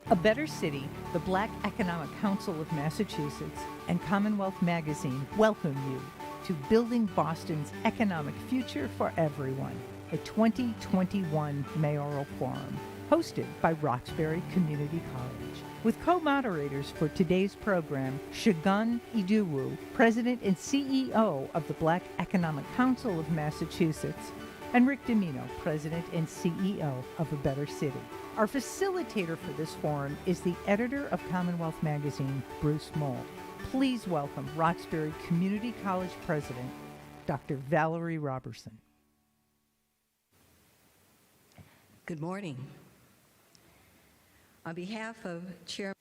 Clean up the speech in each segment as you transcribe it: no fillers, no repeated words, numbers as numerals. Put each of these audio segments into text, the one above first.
A Better City, the Black Economic Council of Massachusetts, and Commonwealth Magazine welcome you to Building Boston's Economic Future for Everyone, a 2021 Mayoral Forum, hosted by Roxbury Community College. With co-moderators for today's program, Segun Idowu, President and CEO of the Black Economic Council of Massachusetts, and Rick Dimino, President and CEO of A Better City. Our facilitator for this forum is the editor of Commonwealth Magazine, Bruce Moll. Please welcome Roxbury Community College President, Dr. Valerie Robertson. Good morning. On behalf of Chairman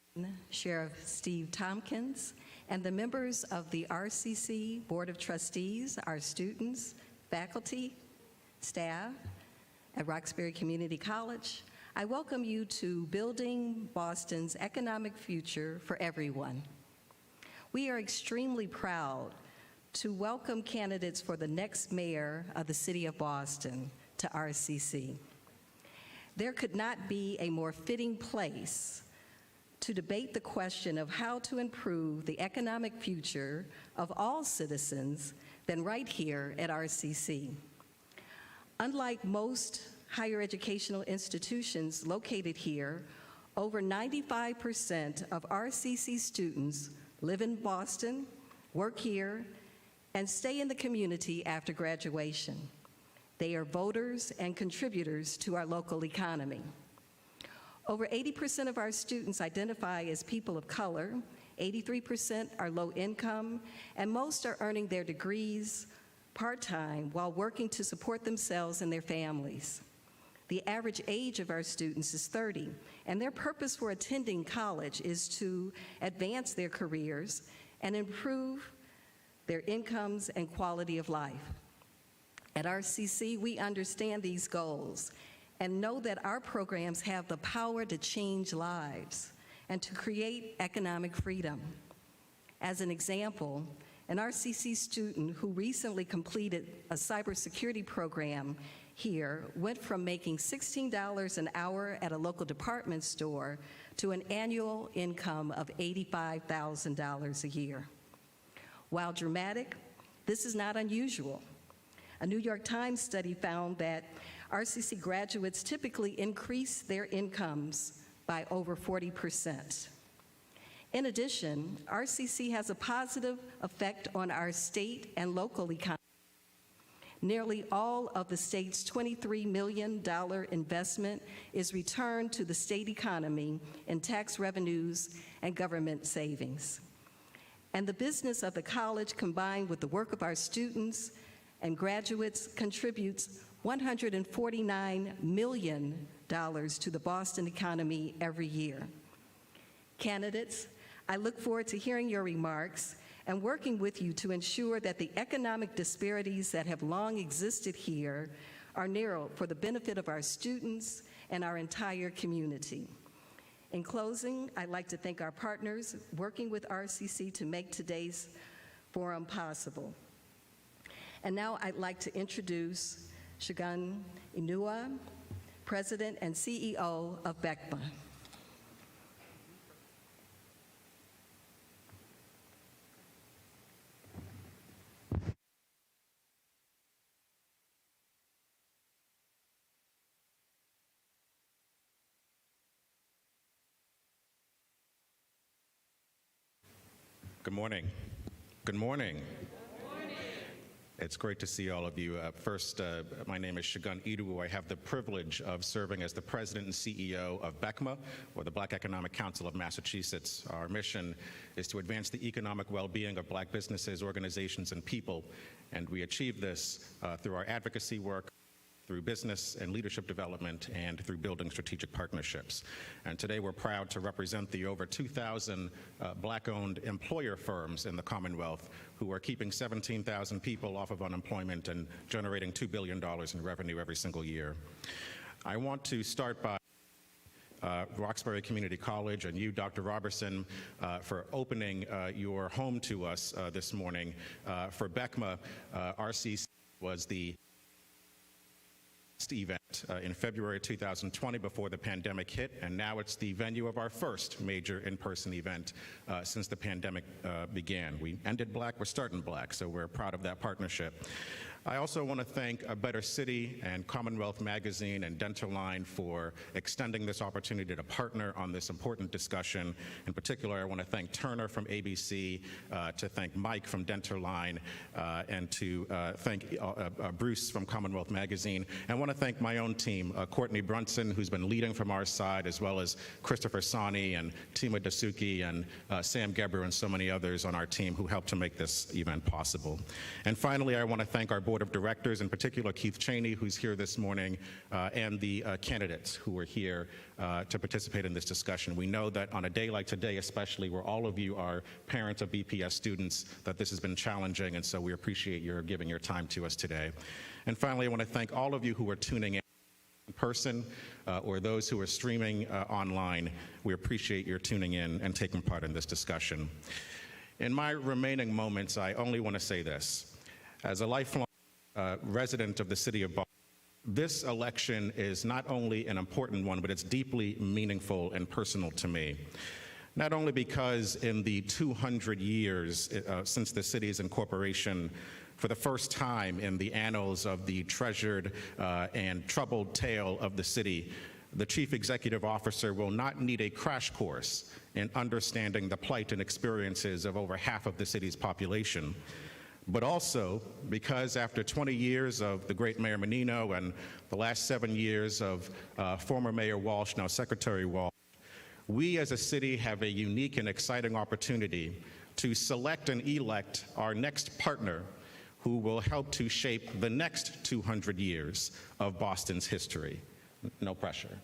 Sheriff Steve Tompkins and the members of the RCC Board of Trustees, our students, faculty, staff at Roxbury Community College, I welcome you to Building Boston's Economic Future for Everyone. We are extremely proud to welcome candidates for the next mayor of the city of Boston to RCC. There could not be a more fitting place to debate the question of how to improve the economic future of all citizens than right here at RCC. Unlike most higher educational institutions located here, over 95% of RCC students live in Boston, work here, and stay in the community after graduation. They are voters and contributors to our local economy. Over 80% of our students identify as people of color, 83% are low income, and most are earning their degrees part-time while working to support themselves and their families. The average age of our students is 30, and their purpose for attending college is to advance their careers and improve their incomes and quality of life. At RCC, we understand these goals and know that our programs have the power to change lives and to create economic freedom. As an example, an RCC student who recently completed a cybersecurity program here went from making $16 an hour at a local department store to an annual income of $85,000 a year. While dramatic, this is not unusual. A New York Times study found that RCC graduates typically increase their incomes by over 40%. In addition, RCC has a positive effect on our state and local economy. Nearly all of the state's $23 million investment is returned to the state economy in tax revenues and government savings. And the business of the college, combined with the work of our students and graduates, contributes $149 million to the Boston economy every year. Candidates, I look forward to hearing your remarks and working with you to ensure that the economic disparities that have long existed here are narrowed for the benefit of our students and our entire community. In closing, I'd like to thank our partners working with RCC to make today's forum possible. And now I'd like to introduce Segun Idowu, President and CEO of BECMA. Good morning. Good morning. It's great to see all of you. First, my name is Segun Idowu. I have the privilege of serving as the President and CEO of BECMA, or the Black Economic Council of Massachusetts. Our mission is to advance the economic well-being of black businesses, organizations, and people, and we achieve this through our advocacy work, through business and leadership development, and through building strategic partnerships. And today we're proud to represent the over 2,000 black-owned employer firms in the Commonwealth who are keeping 17,000 people off of unemployment and generating $2 billion in revenue every single year. I want to start by Roxbury Community College and you, Dr. Robertson, for opening your home to us this morning. For BECMA, RCC was the event in February 2020 before the pandemic hit, and now it's the venue of our first major in-person event since the pandemic began. We ended black, we're starting black, so we're proud of that partnership. I also want to thank A Better City and Commonwealth Magazine and Dental for extending this opportunity to partner on this important discussion. In particular, I want to thank Turner from ABC, to thank Mike from Dental and to thank Bruce from Commonwealth Magazine. And I want to thank my own team, Courtney Brunson, who's been leading from our side, as well as Christopher Sani and Tima Dasuki and Sam Gebber and so many others on our team who helped to make this event possible. And finally, I want to thank our board of directors, in particular Keith Cheney, who's here this morning, and the candidates who are here to participate in this discussion. We know that on a day like today, especially where all of you are parents of BPS students, that this has been challenging, and so we appreciate your giving your time to us today. And finally, I want to thank all of you who are tuning in person or those who are streaming online. We appreciate your tuning in and taking part in this discussion. In my remaining moments, I only want to say this. As a lifelong resident of the city of Boston, this election is not only an important one, but it's deeply meaningful and personal to me. Not only because in the 200 years since the city's incorporation, for the first time in the annals of the treasured and troubled tale of the city, the chief executive officer will not need a crash course in understanding the plight and experiences of over half of the city's population, but also because after 20 years of the great Mayor Menino and the last 7 years of former Mayor Walsh, now Secretary Walsh, we as a city have a unique and exciting opportunity to select and elect our next partner who will help to shape the next 200 years of Boston's history. No pressure.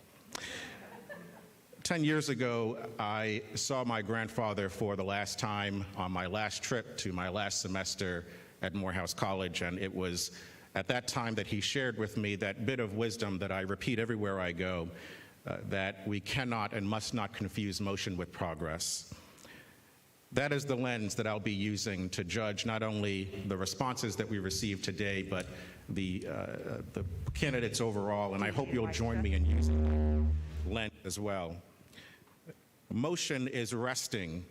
10 years ago, I saw my grandfather for the last time on my last trip to my last semester at Morehouse College, and it was at that time that he shared with me that bit of wisdom that I repeat everywhere I go, that we cannot and must not confuse motion with progress. That is the lens that I'll be using to judge not only the responses that we received today, but the candidates overall, and I hope you'll join me in using that lens as well. Motion is resting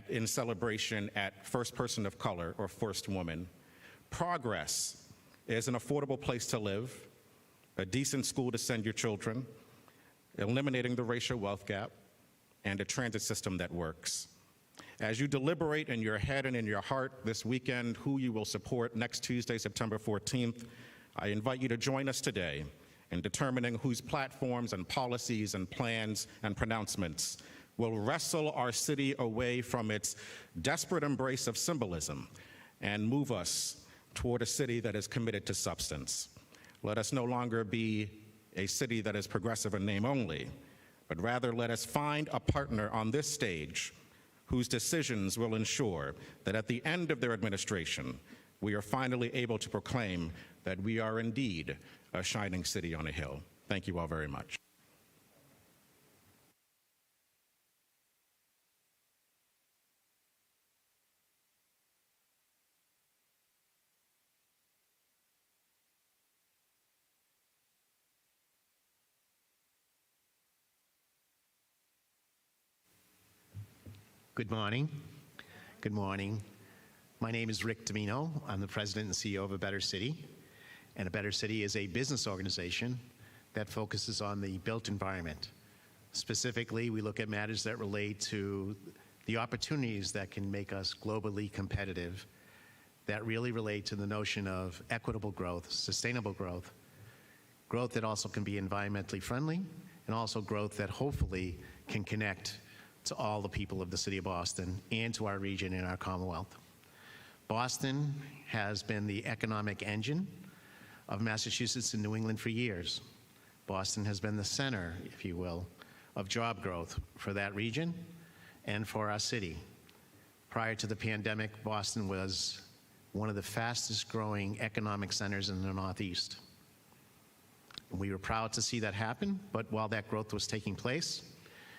in celebration at first person of color or first woman. Progress is an affordable place to live, a decent school to send your children, eliminating the racial wealth gap, and a transit system that works. As you deliberate in your head and in your heart this weekend who you will support next Tuesday, September 14th, I invite you to join us today in determining whose platforms and policies and plans and pronouncements will wrestle our city away from its desperate embrace of symbolism and move us toward a city that is committed to substance. Let us no longer be a city that is progressive in name only, but rather let us find a partner on this stage whose decisions will ensure that at the end of their administration, we are finally able to proclaim that we are indeed a shining city on a hill. Thank you all very much. Good morning. Good morning. My name is Rick Dimino. I'm the president and CEO of A Better City. And A Better City is a business organization that focuses on the built environment. Specifically, we look at matters that relate to the opportunities that can make us globally competitive, that really relate to the notion of equitable growth, sustainable growth, growth that also can be environmentally friendly, and also growth that hopefully can connect to all the people of the city of Boston and to our region and our Commonwealth. Boston has been the economic engine of Massachusetts and New England for years. Boston has been the center, if you will, of job growth for that region and for our city. Prior to the pandemic, Boston was one of the fastest growing economic centers in the Northeast. And we were proud to see that happen, but while that growth was taking place,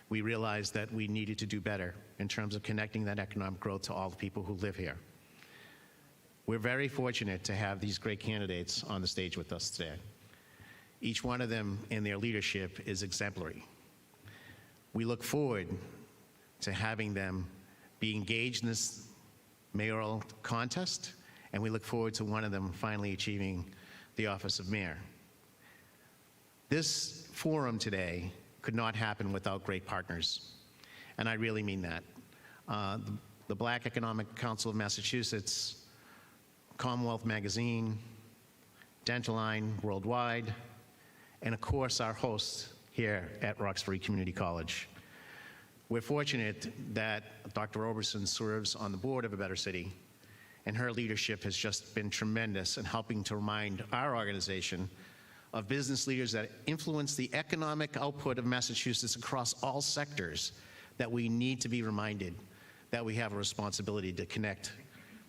we realized that we needed to do better in terms of connecting that economic growth to all the people who live here. We're very fortunate to have these great candidates on the stage with us today. Each one of them in their leadership is exemplary. We look forward to having them be engaged in this mayoral contest, and we look forward to one of them finally achieving the office of mayor. This forum today could not happen without great partners, and I really mean that. The Black Economic Council of Massachusetts, Commonwealth Magazine, Dental Line Worldwide, and of course our hosts here at Roxbury Community College. We're fortunate that Dr. Roberson serves on the board of A Better City, and her leadership has just been tremendous in helping to remind our organization of business leaders that influence the economic output of Massachusetts across all sectors, that we need to be reminded that we have a responsibility to connect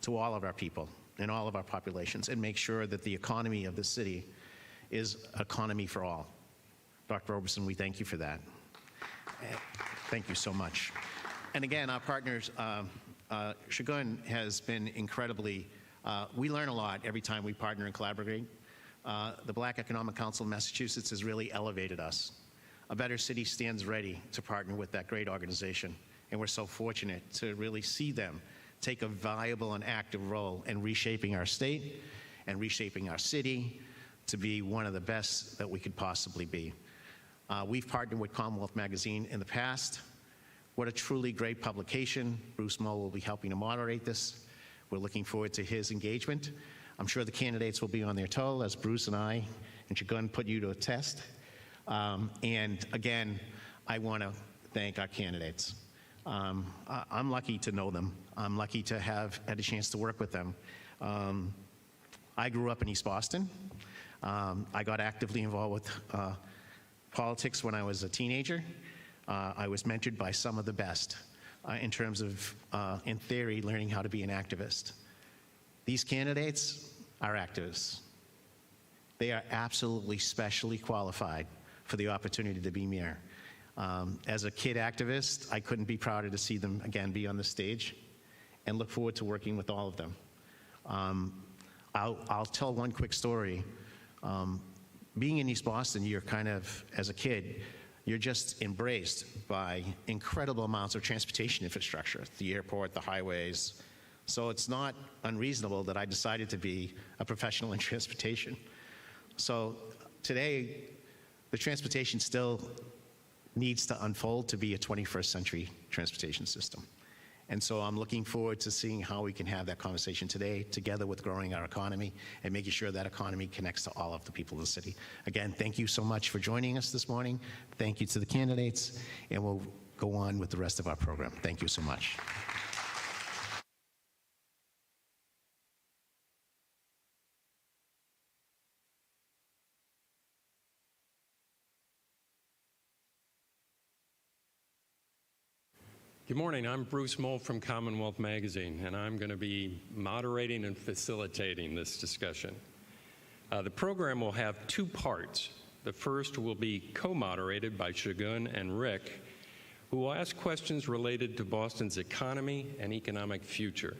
to all of our people and all of our populations and make sure that the economy of the city is economy for all. Dr. Roberson, we thank you for that. Thank you so much. And again, our partners, Segun has been incredibly, we learn a lot every time we partner and collaborate. The Black Economic Council of Massachusetts has really elevated us. A Better City stands ready to partner with that great organization, and we're so fortunate to really see them take a valuable and active role in reshaping our state and reshaping our city to be one of the best that we could possibly be. We've partnered with Commonwealth Magazine in the past. What a truly great publication. Bruce Moe will be helping to moderate this. We're looking forward to his engagement. I'm sure the candidates will be on their toe, as Bruce and I and Segun put you to a test. And again, I want to thank our candidates. I'm lucky to know them. I'm lucky to have had a chance to work with them. I grew up in East Boston. I got actively involved with politics when I was a teenager. I was mentored by some of the best in terms of, in theory, learning how to be an activist. These candidates are activists. They are absolutely specially qualified for the opportunity to be mayor. As a kid activist, I couldn't be prouder to see them again be on the stage, and look forward to working with all of them. I'll tell one quick story. Being in East Boston, you're kind of, as a kid, you're just embraced by incredible amounts of transportation infrastructure, the airport, the highways. So it's not unreasonable that I decided to be a professional in transportation. So today, the transportation still needs to unfold to be a 21st century transportation system. And so I'm looking forward to seeing how we can have that conversation today, together with growing our economy and making sure that economy connects to all of the people of the city. Again, thank you so much for joining us this morning. Thank you to the candidates, and we'll go on with the rest of our program. Thank you so much. Good morning, I'm Bruce Moe from Commonwealth Magazine, and I'm going to be moderating and facilitating this discussion. The program will have two parts. The first will be co-moderated by Segun and Rick, who will ask questions related to Boston's economy and economic future.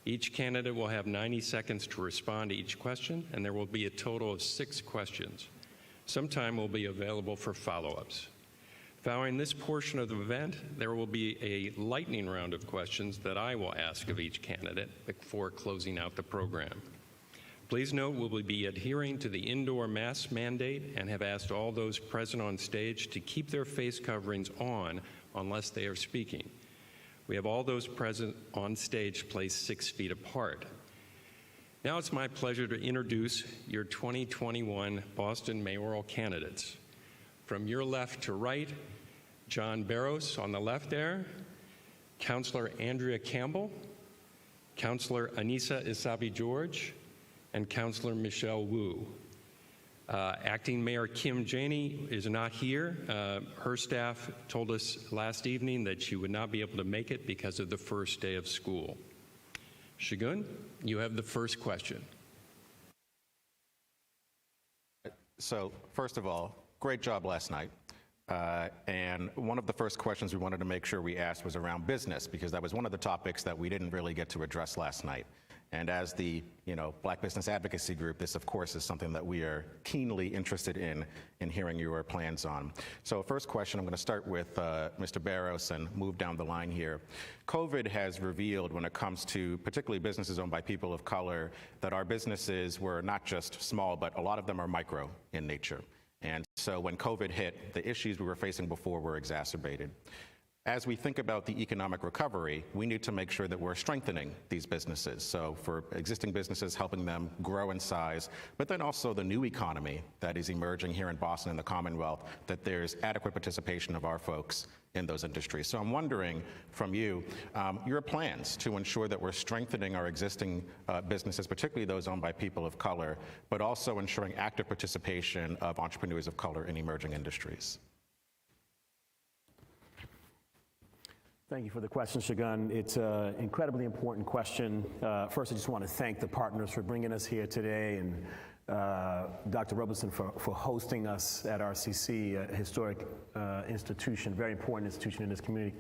Each candidate will have 90 seconds to respond to each question, and there will be a total of 6 questions. Some time will be available for follow-ups. Following this portion of the event, there will be a lightning round of questions that I will ask of each candidate before closing out the program. Please note we will be adhering to the indoor mask mandate and have asked all those present on stage to keep their face coverings on unless they are speaking. We have all those present on stage placed 6 feet apart. Now it's my pleasure to introduce your 2021 Boston mayoral candidates. From your left to right, John Barros on the left there, Councilor Andrea Campbell, Councilor Anissa Isabi-George, and Councilor Michelle Wu. Acting Mayor Kim Janey is not here. Her staff told us last evening that she would not be able to make it because of the first day of school. Segun, you have the first question. So, first of all, great job last night. And one of the first questions we wanted to make sure we asked was around business, because that was one of the topics that we didn't really get to address last night. And as the Black Business Advocacy Group, this of course is something that we are keenly interested in hearing your plans on. So first question, I'm going to start with Mr. Barros and move down the line here. COVID has revealed, when it comes to particularly businesses owned by people of color, that our businesses were not just small, but a lot of them are micro in nature. And so when COVID hit, the issues we were facing before were exacerbated. As we think about the economic recovery, we need to make sure that we're strengthening these businesses. So for existing businesses, helping them grow in size, but then also the new economy that is emerging here in Boston and the Commonwealth, that there's adequate participation of our folks in those industries. So I'm wondering from you, your plans to ensure that we're strengthening our existing businesses, particularly those owned by people of color, but also ensuring active participation of entrepreneurs of color in emerging industries. Thank you for the question, Segun. It's an incredibly important question. First, I just want to thank the partners for bringing us here today, and Dr. Robertson for hosting us at RCC, a historic institution, very important institution in this community.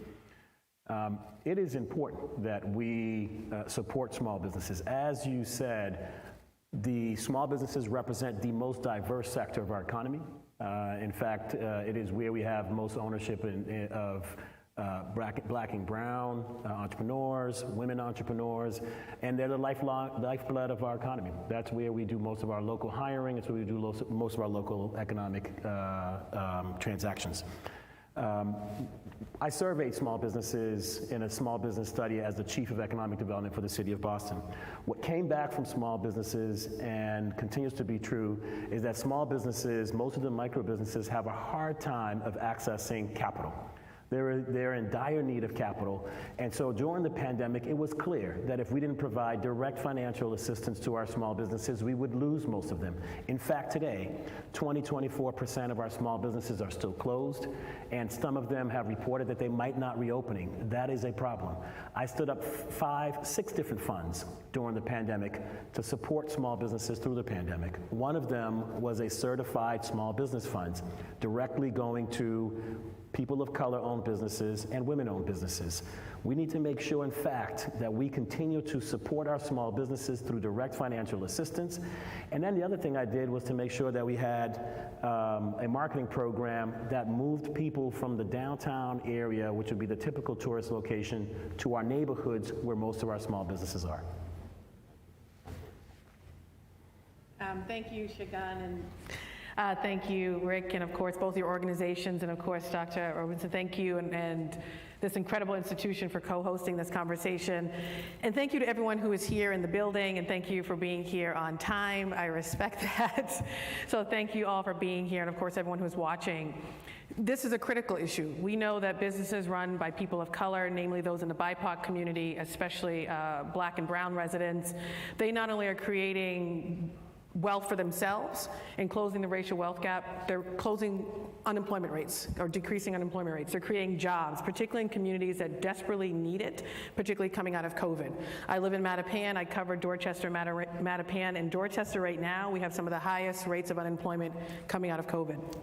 It is important that we support small businesses. As you said, the small businesses represent the most diverse sector of our economy. In fact, it is where we have most ownership of Black and brown entrepreneurs, women entrepreneurs, and they're the lifeblood of our economy. That's where we do most of our local hiring. It's where we do most of our local economic transactions. I surveyed small businesses in a small business study as the Chief of Economic Development for the City of Boston. What came back from small businesses and continues to be true is that small businesses, most of the micro businesses, have a hard time of accessing capital. They're in dire need of capital, and so during the pandemic, it was clear that if we didn't provide direct financial assistance to our small businesses, we would lose most of them. In fact, today, 24% of our small businesses are still closed, and some of them have reported that they might not reopening. That is a problem. I stood up 6 different funds during the pandemic to support small businesses through the pandemic. One of them was a certified small business fund, directly going to people of color-owned businesses and women-owned businesses. We need to make sure, in fact, that we continue to support our small businesses through direct financial assistance. And then the other thing I did was to make sure that we had a marketing program that moved people from the downtown area, which would be the typical tourist location, to our neighborhoods where most of our small businesses are. Thank you, Segun, and thank you, Rick, and of course both your organizations, and of course Dr. Robinson, thank you, and this incredible institution for co-hosting this conversation. And thank you to everyone who is here in the building, and thank you for being here on time. I respect that. So thank you all for being here, and of course everyone who's watching. This is a critical issue. We know that businesses run by people of color, namely those in the BIPOC community, especially Black and brown residents, they not only are creating wealth for themselves and closing the racial wealth gap, they're closing unemployment rates or decreasing unemployment rates. They're creating jobs, particularly in communities that desperately need it, particularly coming out of COVID. I live in Mattapan. I cover Dorchester, Mattapan. In Dorchester right now, we have some of the highest rates of unemployment coming out of COVID.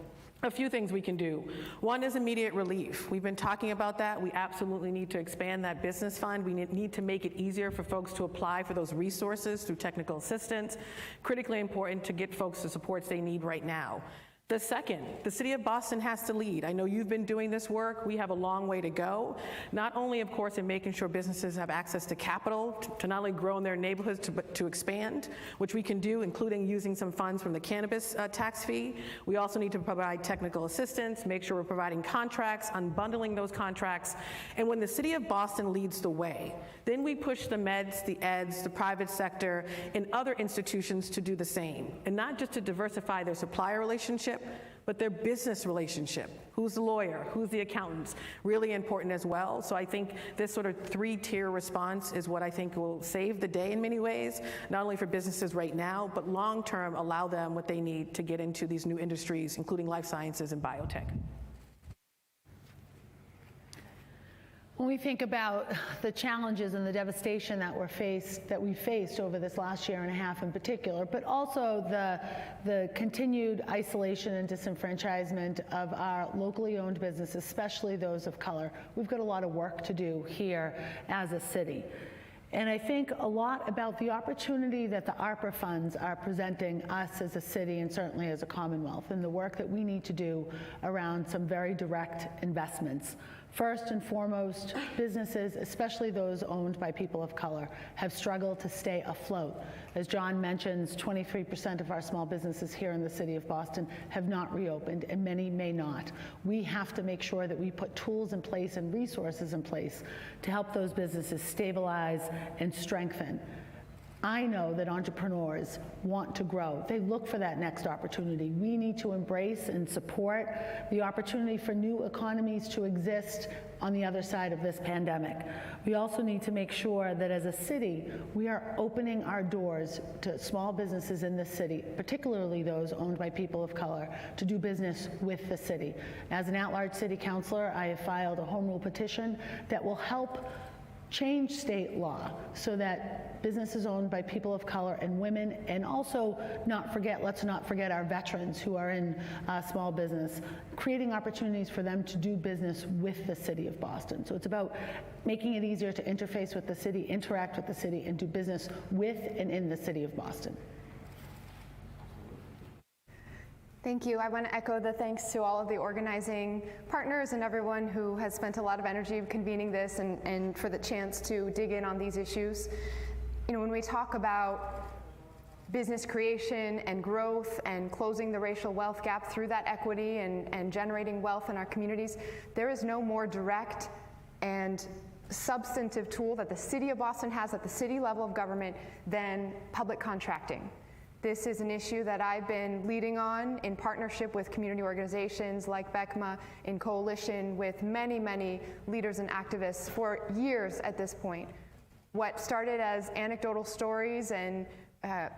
A few things we can do. One is immediate relief. We've been talking about that. We absolutely need to expand that business fund. We need to make it easier for folks to apply for those resources through technical assistance. Critically important to get folks the supports they need right now. The second, the City of Boston has to lead. I know you've been doing this work. We have a long way to go. Not only, of course, in making sure businesses have access to capital to not only grow in their neighborhoods, but to expand, which we can do, including using some funds from the cannabis tax fee. We also need to provide technical assistance, make sure we're providing contracts, unbundling those contracts. And when the City of Boston leads the way, then we push the meds, the eds, the private sector, and other institutions to do the same. And not just to diversify their supplier relationship, but their business relationship. Who's the lawyer? Who's the accountant? Really important as well. So I think this sort of 3-tier response is what I think will save the day in many ways, not only for businesses right now, but long-term allow them what they need to get into these new industries, including life sciences and biotech. When we think about the challenges and the devastation that we faced over this last year and a half in particular, but also the continued isolation and disenfranchisement of our locally owned businesses, especially those of color, we've got a lot of work to do here as a city. And I think a lot about the opportunity that the ARPA funds are presenting us as a city and certainly as a Commonwealth, and the work that we need to do around some very direct investments. First and foremost, businesses, especially those owned by people of color, have struggled to stay afloat. As John mentions, 23% of our small businesses here in the city of Boston have not reopened, and many may not. We have to make sure that we put tools in place and resources in place to help those businesses stabilize and strengthen. I know that entrepreneurs want to grow. They look for that next opportunity. We need to embrace and support the opportunity for new economies to exist on the other side of this pandemic. We also need to make sure that as a city, we are opening our doors to small businesses in this city, particularly those owned by people of color, to do business with the city. As an at-large city councilor, I have filed a home rule petition that will help change state law so that businesses owned by people of color and women, and also let's not forget our veterans who are in small business, creating opportunities for them to do business with the city of Boston. So it's about making it easier to interface with the city, interact with the city, and do business with and in the city of Boston. Thank you. I want to echo the thanks to all of the organizing partners and everyone who has spent a lot of energy convening this and for the chance to dig in on these issues. You know, when we talk about business creation and growth and closing the racial wealth gap through that equity and generating wealth in our communities, there is no more direct and substantive tool that the city of Boston has at the city level of government than public contracting. This is an issue that I've been leading on in partnership with community organizations like BECMA, in coalition with many, many leaders and activists for years at this point. What started as anecdotal stories and a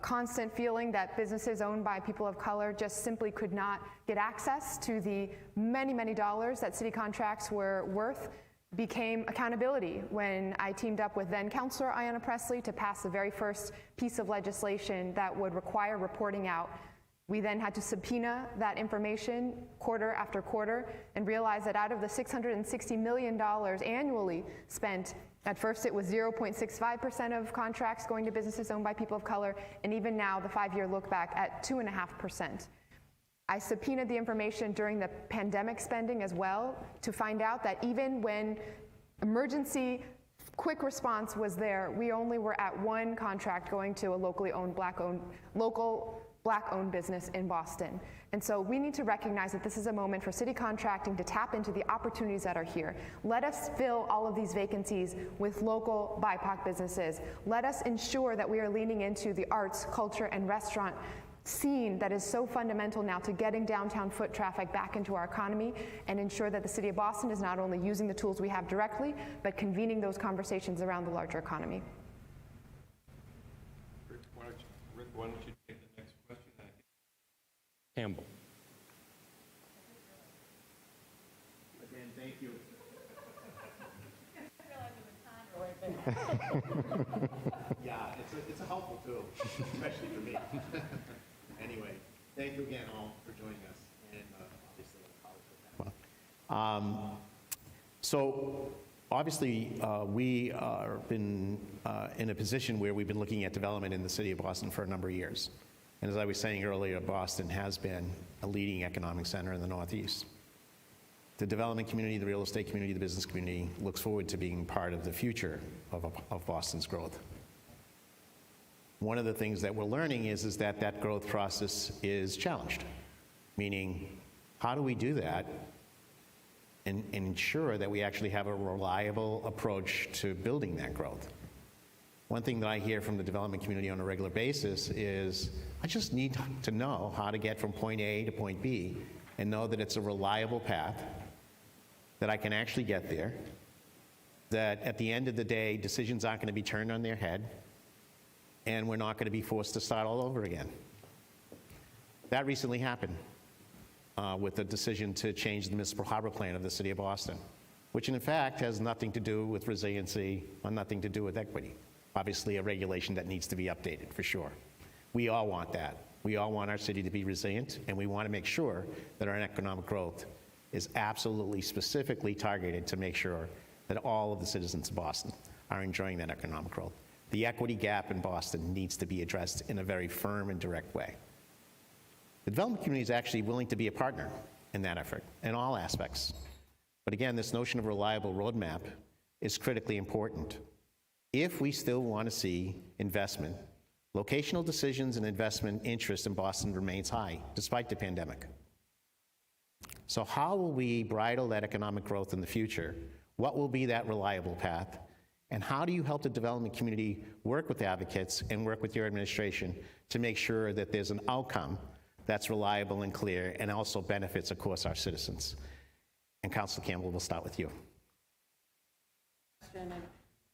constant feeling that businesses owned by people of color just simply could not get access to the many, many dollars that city contracts were worth became accountability when I teamed up with then Councilor Ayanna Pressley to pass the very first piece of legislation that would require reporting out. We then had to subpoena that information quarter after quarter and realize that out of the $660 million annually spent, at first it was 0.65% of contracts going to businesses owned by people of color, and even now the 5-year look back at 2.5%. I subpoenaed the information during the pandemic spending as well to find out that even when emergency quick response was there, we only were at one contract going to a locally owned, local Black-owned business in Boston. And so we need to recognize that this is a moment for city contracting to tap into the opportunities that are here. Let us fill all of these vacancies with local BIPOC businesses. Let us ensure that we are leaning into the arts, culture, and restaurant scene that is so fundamental now to getting downtown foot traffic back into our economy, and ensure that the city of Boston is not only using the tools we have directly, but convening those conversations around the larger economy. Rick, why don't you take the next question? Campbell. Again, thank you. Yeah, it's a helpful tool, especially for me. Anyway, thank you again all for joining us, and obviously our colleagues. So obviously we are been in a position where we've been looking at development in the city of Boston for a number of years. And as I was saying earlier, Boston has been a leading economic center in the Northeast. The development community, the real estate community, the business community looks forward to being part of the future of Boston's growth. One of the things that we're learning is that that growth process is challenged, meaning how do we do that and ensure that we actually have a reliable approach to building that growth? One thing that I hear from the development community on a regular basis is, I just need to know how to get from point A to point B and know that it's a reliable path, that I can actually get there, that at the end of the day, decisions aren't going to be turned on their head, and we're not going to be forced to start all over again. That recently happened with the decision to change the municipal harbor plan of the city of Boston, which in fact has nothing to do with resiliency or nothing to do with equity. Obviously a regulation that needs to be updated for sure. We all want that. We all want our city to be resilient, and we want to make sure that our economic growth is absolutely specifically targeted to make sure that all of the citizens of Boston are enjoying that economic growth. The equity gap in Boston needs to be addressed in a very firm and direct way. The development community is actually willing to be a partner in that effort, in all aspects. But again, this notion of reliable roadmap is critically important. If we still want to see investment, locational decisions and investment interest in Boston remains high, despite the pandemic. So how will we bridle that economic growth in the future? What will be that reliable path? And how do you help the development community work with advocates and work with your administration to make sure that there's an outcome that's reliable and clear and also benefits, of course, our citizens? And Councilor Campbell, we'll start with you.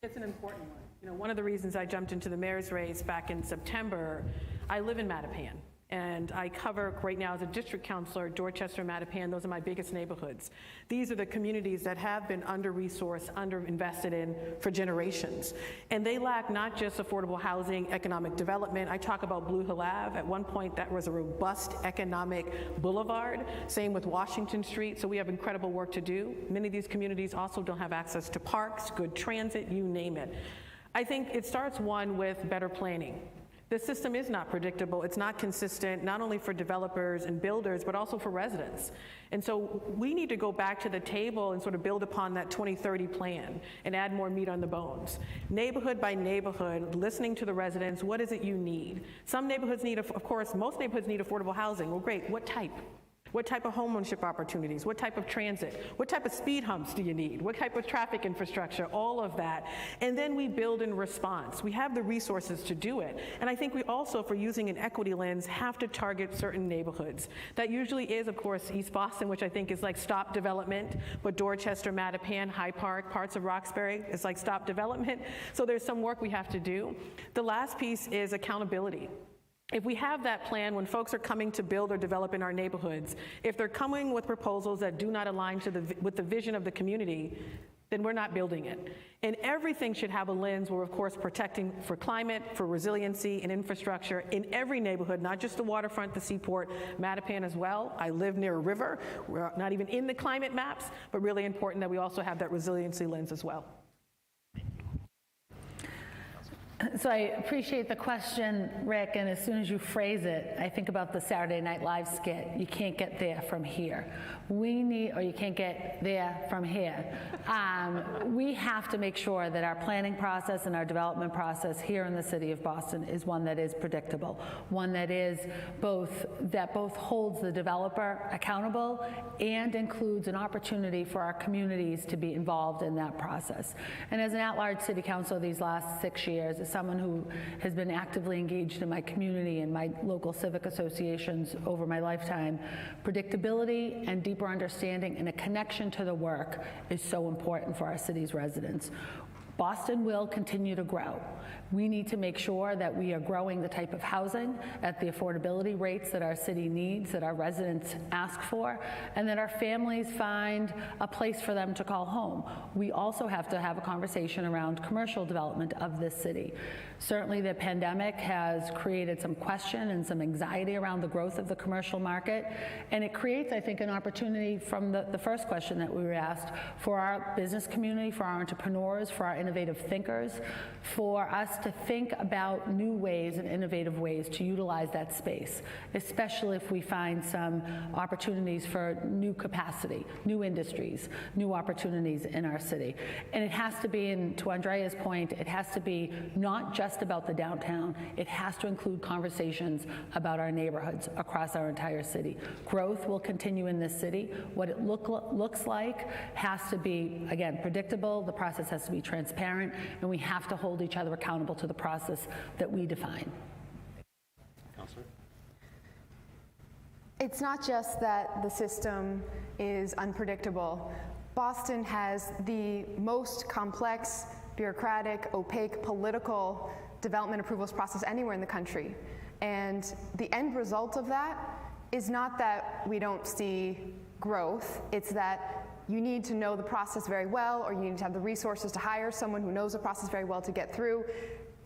It's an important one. You know, one of the reasons I jumped into the mayor's race back in September, I live in Mattapan, and I cover right now as a district councilor, Dorchester, Mattapan. Those are my biggest neighborhoods. These are the communities that have been under-resourced, under-invested in for generations. And they lack not just affordable housing, economic development. I talk about Blue Hill Ave. At one point, that was a robust economic boulevard. Same with Washington Street. So we have incredible work to do. Many of these communities also don't have access to parks, good transit, you name it. I think it starts, one, with better planning. The system is not predictable. It's not consistent, not only for developers and builders, but also for residents. And so we need to go back to the table and sort of build upon that 2030 plan and add more meat on the bones. Neighborhood by neighborhood, listening to the residents, what is it you need? Some neighborhoods need, of course, most neighborhoods need affordable housing. Well, great, what type? What type of homeownership opportunities? What type of transit? What type of speed humps do you need? What type of traffic infrastructure? All of that. And then we build in response. We have the resources to do it. And I think we also, if we're using an equity lens, have to target certain neighborhoods. That usually is, of course, East Boston, which I think is like stop development, but Dorchester, Mattapan, High Park, parts of Roxbury, is like stop development. So there's some work we have to do. The last piece is accountability. If we have that plan, when folks are coming to build or develop in our neighborhoods, if they're coming with proposals that do not align with the vision of the community, then we're not building it. And everything should have a lens where, of course, protecting for climate, for resiliency and infrastructure in every neighborhood, not just the waterfront, the seaport, Mattapan as well. I live near a river. We're not even in the climate maps, but really important that we also have that resiliency lens as well. So I appreciate the question, Rick, and as soon as you phrase it, I think about the Saturday Night Live skit. You can't get there from here. You can't get there from here. We have to make sure that our planning process and our development process here in the city of Boston is one that is predictable, one that is both holds the developer accountable and includes an opportunity for our communities to be involved in that process. And as an at-large city councilor these last 6 years, as someone who has been actively engaged in my community and my local civic associations over my lifetime, predictability and deeper understanding and a connection to the work is so important for our city's residents. Boston will continue to grow. We need to make sure that we are growing the type of housing at the affordability rates that our city needs, that our residents ask for, and that our families find a place for them to call home. We also have to have a conversation around commercial development of this city. Certainly the pandemic has created some question and some anxiety around the growth of the commercial market, and it creates, I think, an opportunity from the first question that we were asked for our business community, for our entrepreneurs, for our innovative thinkers, for us to think about new ways and innovative ways to utilize that space, especially if we find some opportunities for new capacity, new industries, new opportunities in our city. And it has to be, and to Andrea's point, it has to be not just about the downtown, it has to include conversations about our neighborhoods across our entire city. Growth will continue in this city. What it looks like has to be, again, predictable, the process has to be transparent, and we have to hold each other accountable to the process that we define. Councilor? It's not just that the system is unpredictable. Boston has the most complex, bureaucratic, opaque, political development approvals process anywhere in the country. And the end result of that is not that we don't see growth, it's that you need to know the process very well, or you need to have the resources to hire someone who knows the process very well to get through.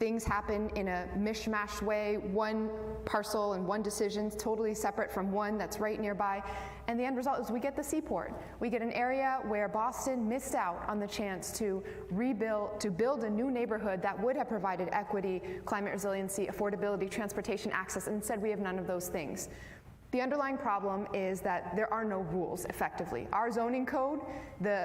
things happen in a mishmash way, one parcel and one decision totally separate from one that's right nearby. And the end result is we get the seaport. We get an area where Boston missed out on the chance to build a new neighborhood that would have provided equity, climate resiliency, affordability, transportation access, and instead we have none of those things. The underlying problem is that there are no rules, effectively. Our zoning code,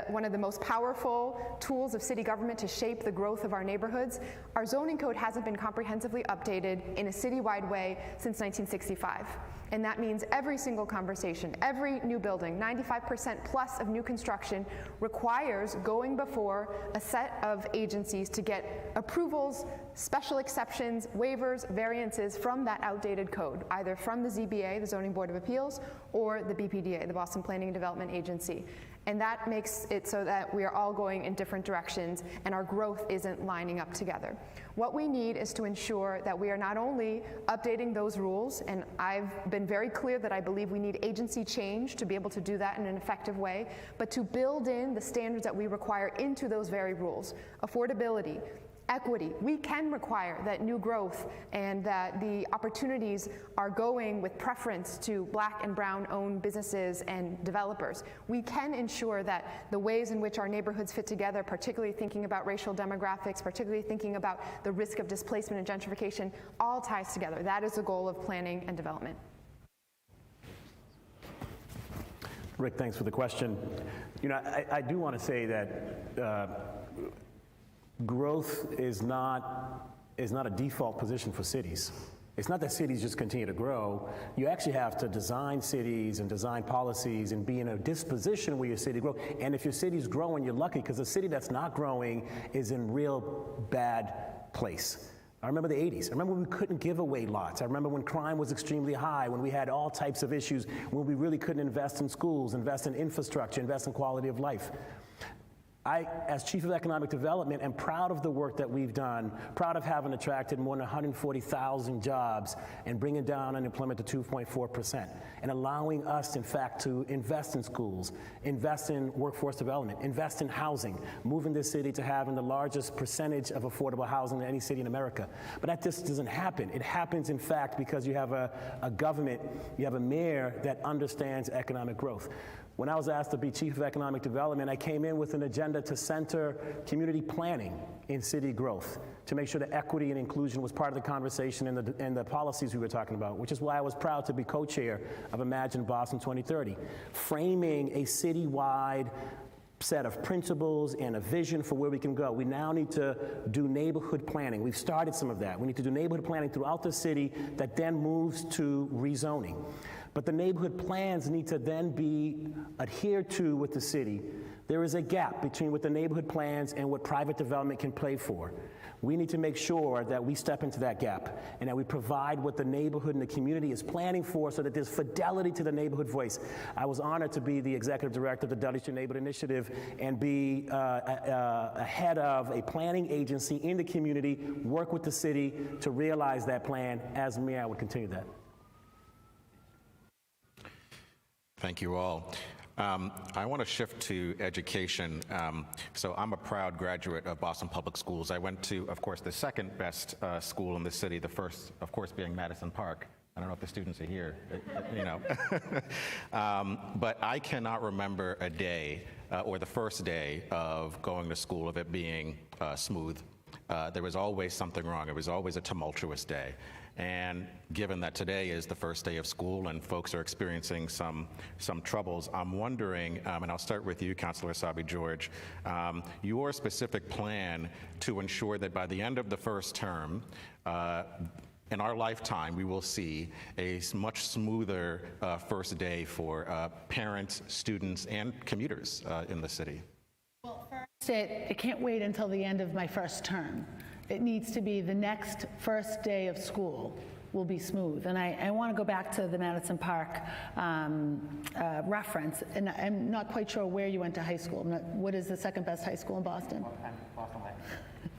one of the most powerful tools of city government to shape the growth of our neighborhoods, our zoning code hasn't been comprehensively updated in a citywide way since 1965. And that means every single conversation, every new building, 95% plus of new construction requires going before a set of agencies to get approvals, special exceptions, waivers, variances from that outdated code, either from the ZBA, the Zoning Board of Appeals, or the BPDA, the Boston Planning and Development Agency. And that makes it so that we are all going in different directions and our growth isn't lining up together. What we need is to ensure that we are not only updating those rules, and I've been very clear that I believe we need agency change to be able to do that in an effective way, but to build in the standards that we require into those very rules. Affordability, equity. We can require that new growth and that the opportunities are going with preference to Black and Brown owned businesses and developers. We can ensure that the ways in which our neighborhoods fit together, particularly thinking about racial demographics, particularly thinking about the risk of displacement and gentrification, all ties together. That is the goal of planning and development. Rick, thanks for the question. You know, I do want to say that growth is not a default position for cities. It's not that cities just continue to grow. You actually have to design cities and design policies and be in a disposition where your city grows. And if your city's growing, you're lucky, because a city that's not growing is in real bad place. I remember the 80s. I remember when we couldn't give away lots. I remember when crime was extremely high, when we had all types of issues, when we really couldn't invest in schools, invest in infrastructure, invest in quality of life. I, as Chief of Economic Development, am proud of the work that we've done, proud of having attracted more than 140,000 jobs and bringing down unemployment to 2.4%, and allowing us, in fact, to invest in schools, invest in workforce development, invest in housing, moving this city to having the largest percentage of affordable housing in any city in America. But that just doesn't happen. It happens, in fact, because you have a government, you have a mayor that understands economic growth. When I was asked to be Chief of Economic Development, I came in with an agenda to center community planning in city growth, to make sure that equity and inclusion was part of the conversation and the policies we were talking about, which is why I was proud to be co-chair of Imagine Boston 2030, framing a citywide set of principles and a vision for where we can go. We now need to do neighborhood planning. We've started some of that. We need to do neighborhood planning throughout the city that then moves to rezoning. But the neighborhood plans need to then be adhered to with the city. There is a gap between what the neighborhood plans and what private development can play for. We need to make sure that we step into that gap and that we provide what the neighborhood and the community is planning for, so that there's fidelity to the neighborhood voice. I was honored to be the executive director of the Dudley Street Neighborhood Initiative and be a head of a planning agency in the community, work with the city to realize that plan. As mayor, I would continue that. Thank you all. I want to shift to education. So I'm a proud graduate of Boston Public Schools. I went to, of course, the second best school in the city, the first, of course, being Madison Park. I don't know if the students are here, you know. But I cannot remember a day or the first day of going to school of it being smooth. There was always something wrong. It was always a tumultuous day. And given that today is the first day of school and folks are experiencing some troubles, I'm wondering, and I'll start with you, Councilor Sabi-George, your specific plan to ensure that by the end of the first term, in our lifetime, we will see a much smoother first day for parents, students, and commuters in the city. Well, first, it can't wait until the end of my first term. It needs to be the next first day of school will be smooth. And I want to go back to the Madison Park reference, and I'm not quite sure where you went to high school. What is the second best high school in Boston? Boston High.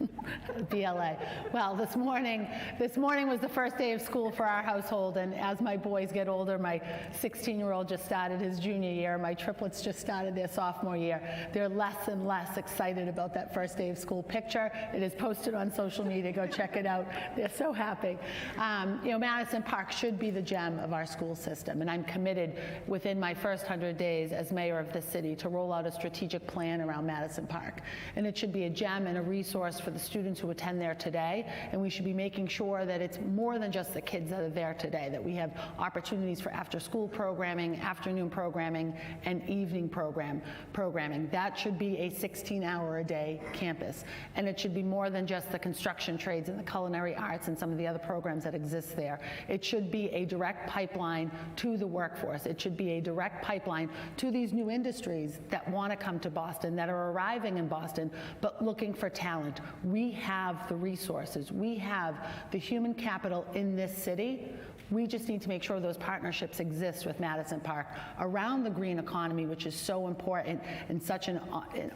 BLA. Well, this morning was the first day of school for our household, and as my boys get older, my 16-year-old just started his junior year, my triplets just started their sophomore year. They're less and less excited about that first day of school picture. It is posted on social media. Go check it out. They're so happy. Madison Park should be the gem of our school system, and I'm committed within my first 100 days as mayor of the city to roll out a strategic plan around Madison Park. And it should be a gem and a resource for the students who attend there today, and we should be making sure that it's more than just the kids that are there today, that we have opportunities for after-school programming, afternoon programming, and evening programming. That should be a 16-hour-a-day campus, and it should be more than just the construction trades and the culinary arts and some of the other programs that exist there. It should be a direct pipeline to the workforce. It should be a direct pipeline to these new industries that want to come to Boston, that are arriving in Boston, but looking for talent. We have the resources. We have the human capital in this city. We just need to make sure those partnerships exist with Madison Park around the green economy, which is so important and such an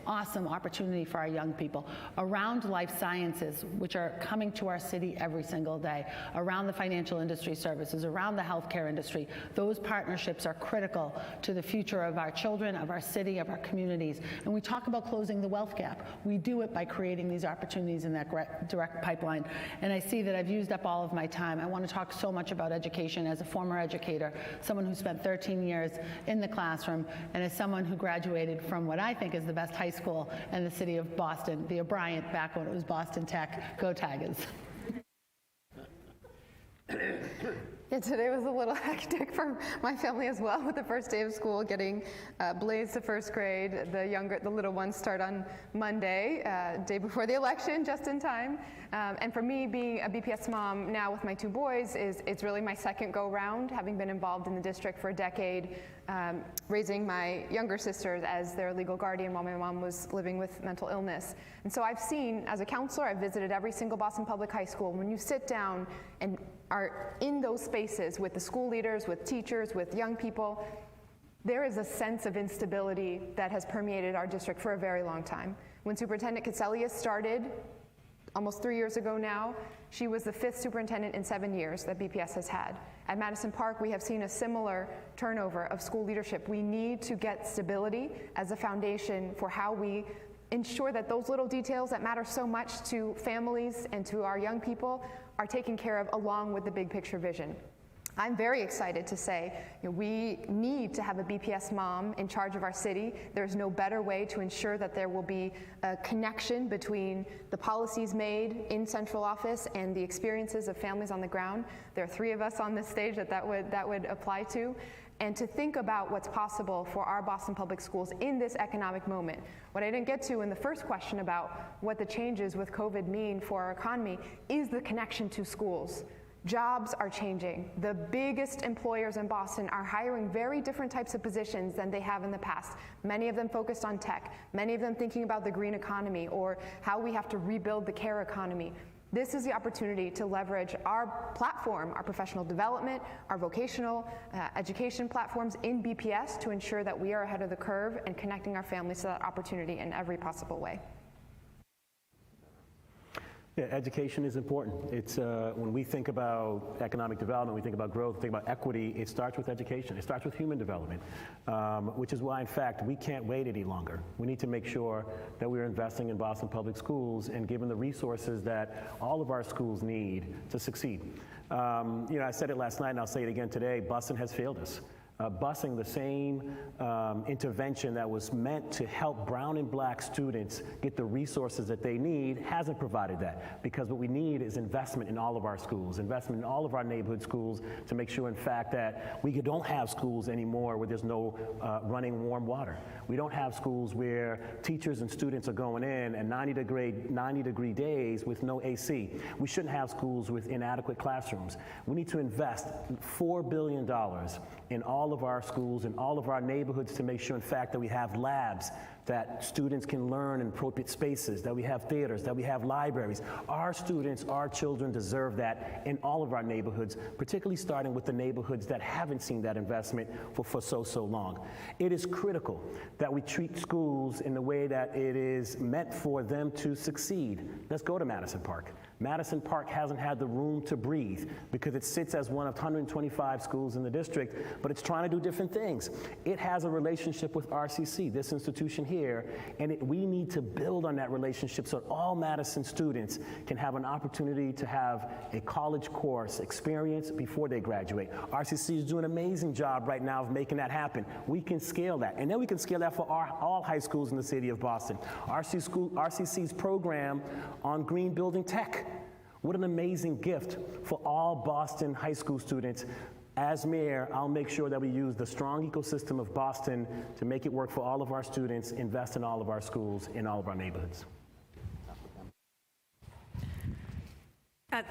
awesome opportunity for our young people, around life sciences, which are coming to our city every single day, around the financial industry services, around the healthcare industry. Those partnerships are critical to the future of our children, of our city, of our communities. And we talk about closing the wealth gap. We do it by creating these opportunities in that direct pipeline. And I see that I've used up all of my time. I want to talk so much about education as a former educator, someone who spent 13 years in the classroom, and as someone who graduated from what I think is the best high school in the city of Boston, the O'Brien, back when it was Boston Tech. Go Tigers. Yeah, today was a little hectic for my family as well, with the first day of school getting Blaze to first grade. The little ones start on Monday, day before the election, just in time. And for me, being a BPS mom now with my two boys, it's really my second go-round, having been involved in the district for a decade, raising my younger sisters as their legal guardian while my mom was living with mental illness. And so I've seen, as a counselor, I've visited every single Boston Public High School. When you sit down and are in those spaces with the school leaders, with teachers, with young people, there is a sense of instability that has permeated our district for a very long time. When Superintendent Katselius started almost 3 years ago now, she was the 5th superintendent in 7 years that BPS has had. At Madison Park, we have seen a similar turnover of school leadership. We need to get stability as a foundation for how we ensure that those little details that matter so much to families and to our young people are taken care of along with the big picture vision. I'm very excited to say we need to have a BPS mom in charge of our city. There's no better way to ensure that there will be a connection between the policies made in central office and the experiences of families on the ground. There are 3 of us on this stage that would apply to. And to think about what's possible for our Boston Public Schools in this economic moment. What I didn't get to in the first question about what the changes with COVID mean for our economy is the connection to schools. Jobs are changing. The biggest employers in Boston are hiring very different types of positions than they have in the past. Many of them focused on tech, many of them thinking about the green economy or how we have to rebuild the care economy. This is the opportunity to leverage our platform, our professional development, our vocational education platforms in BPS to ensure that we are ahead of the curve and connecting our families to that opportunity in every possible way. Yeah, education is important. It's when we think about economic development, we think about growth, think about equity, it starts with education. It starts with human development, which is why, in fact, we can't wait any longer. We need to make sure that we're investing in Boston Public Schools and giving the resources that all of our schools need to succeed. I said it last night and I'll say it again today, Boston has failed us. Busing, the same intervention that was meant to help brown and black students get the resources that they need, hasn't provided that. Because what we need is investment in all of our schools, investment in all of our neighborhood schools to make sure, in fact, that we don't have schools anymore where there's no running warm water. We don't have schools where teachers and students are going in and 90-degree days with no AC. We shouldn't have schools with inadequate classrooms. We need to invest $4 billion in all of our schools and all of our neighborhoods to make sure, in fact, that we have labs that students can learn in appropriate spaces, that we have theaters, that we have libraries. Our students, our children deserve that in all of our neighborhoods, particularly starting with the neighborhoods that haven't seen that investment for so long. It is critical that we treat schools in the way that it is meant for them to succeed. Let's go to Madison Park. Madison Park hasn't had the room to breathe because it sits as one of 125 schools in the district, but it's trying to do different things. It has a relationship with RCC, this institution here, and we need to build on that relationship so that all Madison students can have an opportunity to have a college course experience before they graduate. RCC is doing an amazing job right now of making that happen. We can scale that, and then we can scale that for all high schools in the city of Boston. RCC's program on green building tech. What an amazing gift for all Boston high school students. As mayor, I'll make sure that we use the strong ecosystem of Boston to make it work for all of our students, invest in all of our schools, in all of our neighborhoods.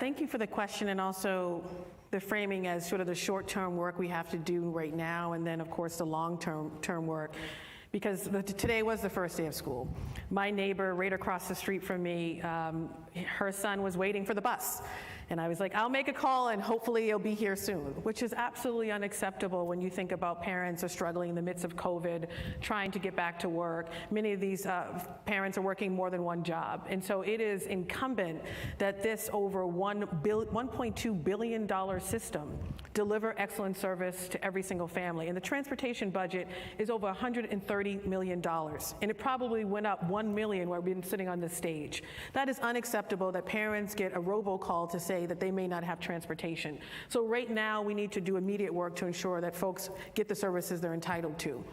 Thank you for the question, and also the framing as sort of the short-term work we have to do right now, and then of course the long-term work. Because today was the first day of school. My neighbor right across the street from me, her son was waiting for the bus. And I was like, I'll make a call and hopefully he'll be here soon, which is absolutely unacceptable when you think about parents are struggling in the midst of COVID, trying to get back to work. Many of these parents are working more than one job. And so it is incumbent that this over $1.2 billion system deliver excellent service to every single family. And the transportation budget is over $130 million. And it probably went up $1 million while we've been sitting on this stage. That is unacceptable that parents get a robocall to say that they may not have transportation. So right now we need to do immediate work to ensure that folks get the services they're entitled to.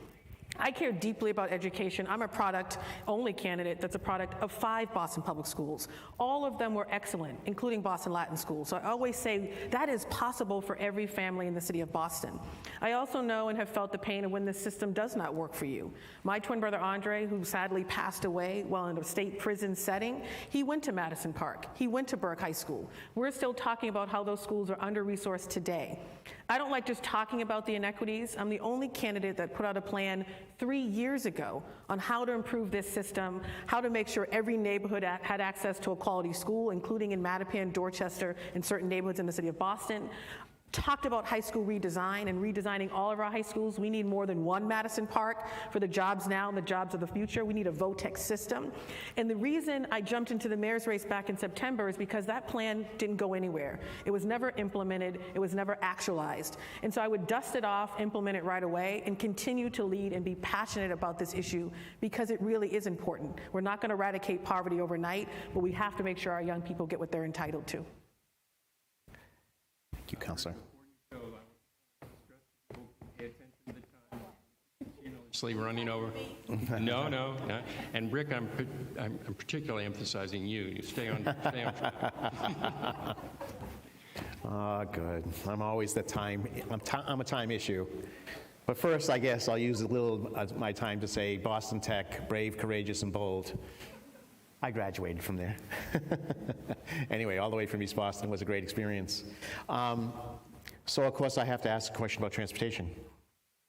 I care deeply about education. I'm a product-only candidate that's a product of 5 Boston public schools. All of them were excellent, including Boston Latin School. So I always say that is possible for every family in the city of Boston. I also know and have felt the pain of when this system does not work for you. My twin brother Andre, who sadly passed away while in a state prison setting, he went to Madison Park. He went to Burke High School. We're still talking about how those schools are under-resourced today. I don't like just talking about the inequities. I'm the only candidate that put out a plan 3 years ago on how to improve this system, how to make sure every neighborhood had access to a quality school, including in Mattapan, Dorchester, and certain neighborhoods in the city of Boston. Talked about high school redesign and redesigning all of our high schools. We need more than one Madison Park for the jobs now and the jobs of the future. We need a VOTEC system. And the reason I jumped into the mayor's race back in September is because that plan didn't go anywhere. It was never implemented. It was never actualized. And so I would dust it off, implement it right away, and continue to lead and be passionate about this issue because it really is important. We're not going to eradicate poverty overnight, but we have to make sure our young people get what they're entitled to. Thank you, Councilor. Running over. No. And Rick, I'm particularly emphasizing you. You stay on track. Oh, good. I'm always the time. I'm a time issue. But first, I guess I'll use a little of my time to say Boston Tech, brave, courageous, and bold. I graduated from there. Anyway, all the way from East Boston was a great experience. So, of course, I have to ask a question about transportation.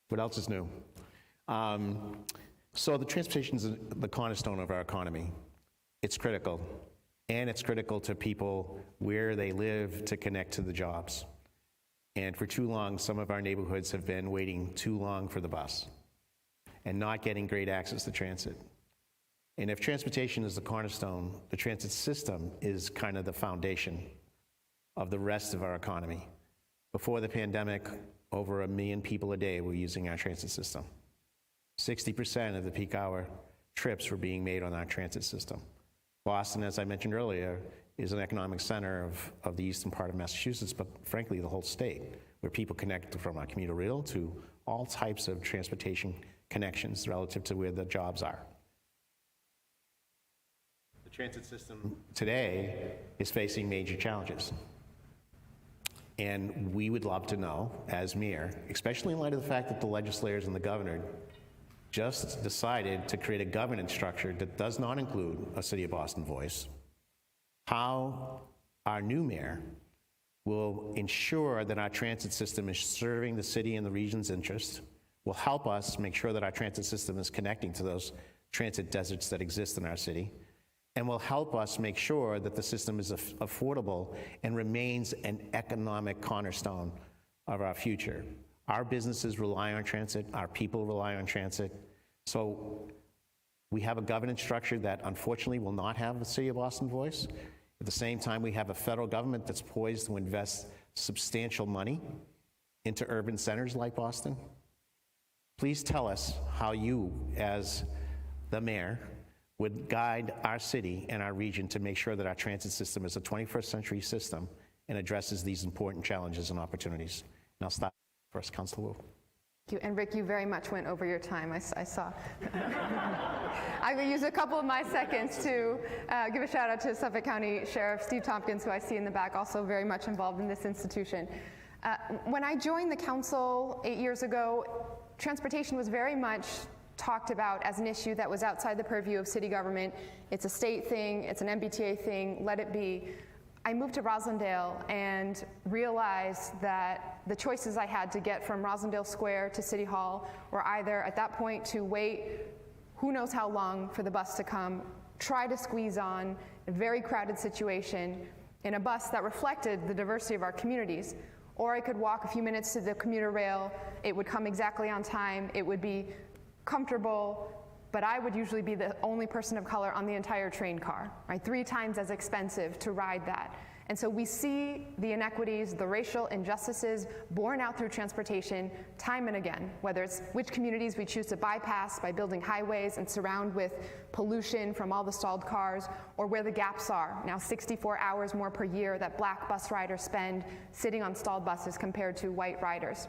What else is new? So the transportation is the cornerstone of our economy. It's critical, and it's critical to people where they live to connect to the jobs. And for too long, some of our neighborhoods have been waiting too long for the bus and not getting great access to transit. And if transportation is the cornerstone, the transit system is kind of the foundation of the rest of our economy. Before the pandemic, over 1 million people a day were using our transit system. 60% of the peak hour trips were being made on our transit system. Boston, as I mentioned earlier, is an economic center of the eastern part of Massachusetts, but frankly, the whole state, where people connect from our commuter rail to all types of transportation connections relative to where the jobs are. The transit system today is facing major challenges. And we would love to know, as mayor, especially in light of the fact that the legislators and the governor just decided to create a governance structure that does not include a City of Boston voice, how our new mayor will ensure that our transit system is serving the city and the region's interest, will help us make sure that our transit system is connecting to those transit deserts that exist in our city, and will help us make sure that the system is affordable and remains an economic cornerstone of our future. Our businesses rely on transit, our people rely on transit, so we have a governance structure that unfortunately will not have a City of Boston voice. At the same time, we have a federal government that's poised to invest substantial money into urban centers like Boston. Please tell us how you, as the mayor, would guide our city and our region to make sure that our transit system is a 21st century system and addresses these important challenges and opportunities. And I'll stop first, Councilor Wu. Thank you. And Rick, you very much went over your time, I saw. I'm going to use a couple of my seconds to give a shout out to Suffolk County Sheriff Steve Tompkins, who I see in the back, also very much involved in this institution. When I joined the council 8 years ago, transportation was very much talked about as an issue that was outside the purview of city government. It's a state thing, it's an MBTA thing, let it be. I moved to Roslindale and realized that the choices I had to get from Roslindale Square to City Hall were either at that point to wait who knows how long for the bus to come, try to squeeze on a very crowded situation in a bus that reflected the diversity of our communities, or I could walk a few minutes to the commuter rail, it would come exactly on time, it would be comfortable, but I would usually be the only person of color on the entire train car, right? 3 times as expensive to ride that. And so we see the inequities, the racial injustices borne out through transportation time and again, whether it's which communities we choose to bypass by building highways and surround with pollution from all the stalled cars, or where the gaps are. Now 64 hours more per year that black bus riders spend sitting on stalled buses compared to white riders.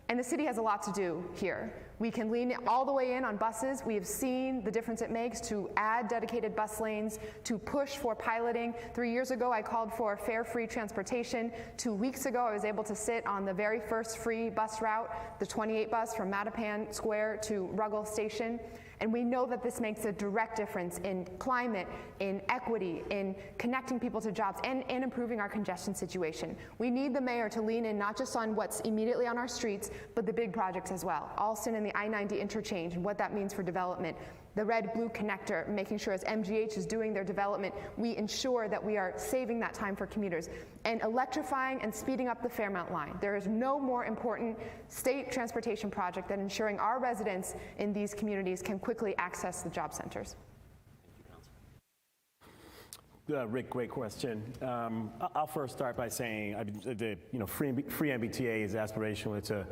And the city has a lot to do here. We can lean all the way in on buses. We have seen the difference it makes to add dedicated bus lanes, to push for piloting. 3 years ago, I called for fare-free transportation. 2 weeks ago, I was able to sit on the very first free bus route, the 28 bus from Mattapan Square to Ruggles Station. And we know that this makes a direct difference in climate, in equity, in connecting people to jobs, and improving our congestion situation. We need the mayor to lean in not just on what's immediately on our streets, but the big projects as well. Alston and the I-90 interchange and what that means for development. The red-blue connector, making sure as MGH is doing their development, we ensure that we are saving that time for commuters. And electrifying and speeding up the Fairmount line. There is no more important state transportation project than ensuring our residents in these communities can quickly access the job centers. Rick, great question. I'll first start by saying, free MBTA is aspirational.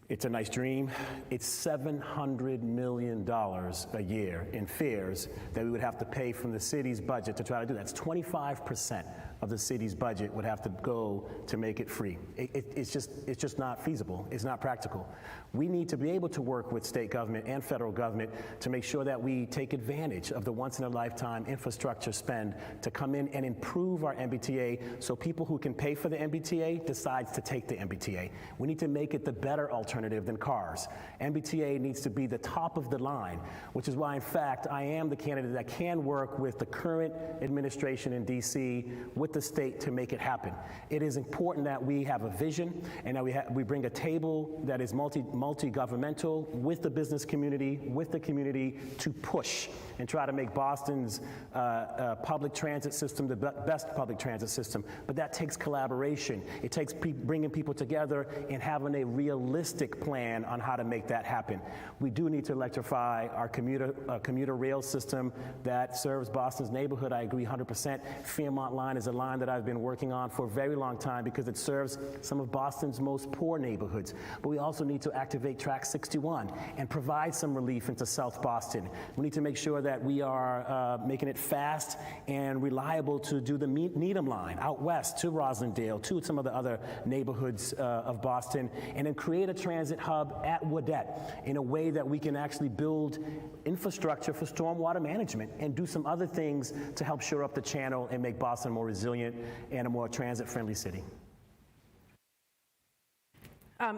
It's a nice dream. It's $700 million a year in fares that we would have to pay from the city's budget to try to do that. It's 25% of the city's budget would have to go to make it free. It's just not feasible. It's not practical. We need to be able to work with state government and federal government to make sure that we take advantage of the once-in-a-lifetime infrastructure spend to come in and improve our MBTA so people who can pay for the MBTA decides to take the MBTA. We need to make it the better alternative than cars. MBTA needs to be the top of the line, which is why, in fact, I am the candidate that can work with the current administration in DC, with the state to make it happen. It is important that we have a vision and that we bring a table that is multi-governmental with the business community, with the community to push and try to make Boston's public transit system the best public transit system. But that takes collaboration. It takes bringing people together and having a realistic plan on how to make that happen. We do need to electrify our commuter rail system that serves Boston's neighborhood. I agree 100%. Fairmont line is a line that I've been working on for a very long time because it serves some of Boston's most poor neighborhoods. But we also need to activate Track 61 and provide some relief into South Boston. We need to make sure that we are making it fast and reliable to do the Needham line out west to Roslindale, to some of the other neighborhoods of Boston, and then create a transit hub at Woodette in a way that we can actually build infrastructure for stormwater management and do some other things to help shore up the channel and make Boston more resilient and a more transit-friendly city.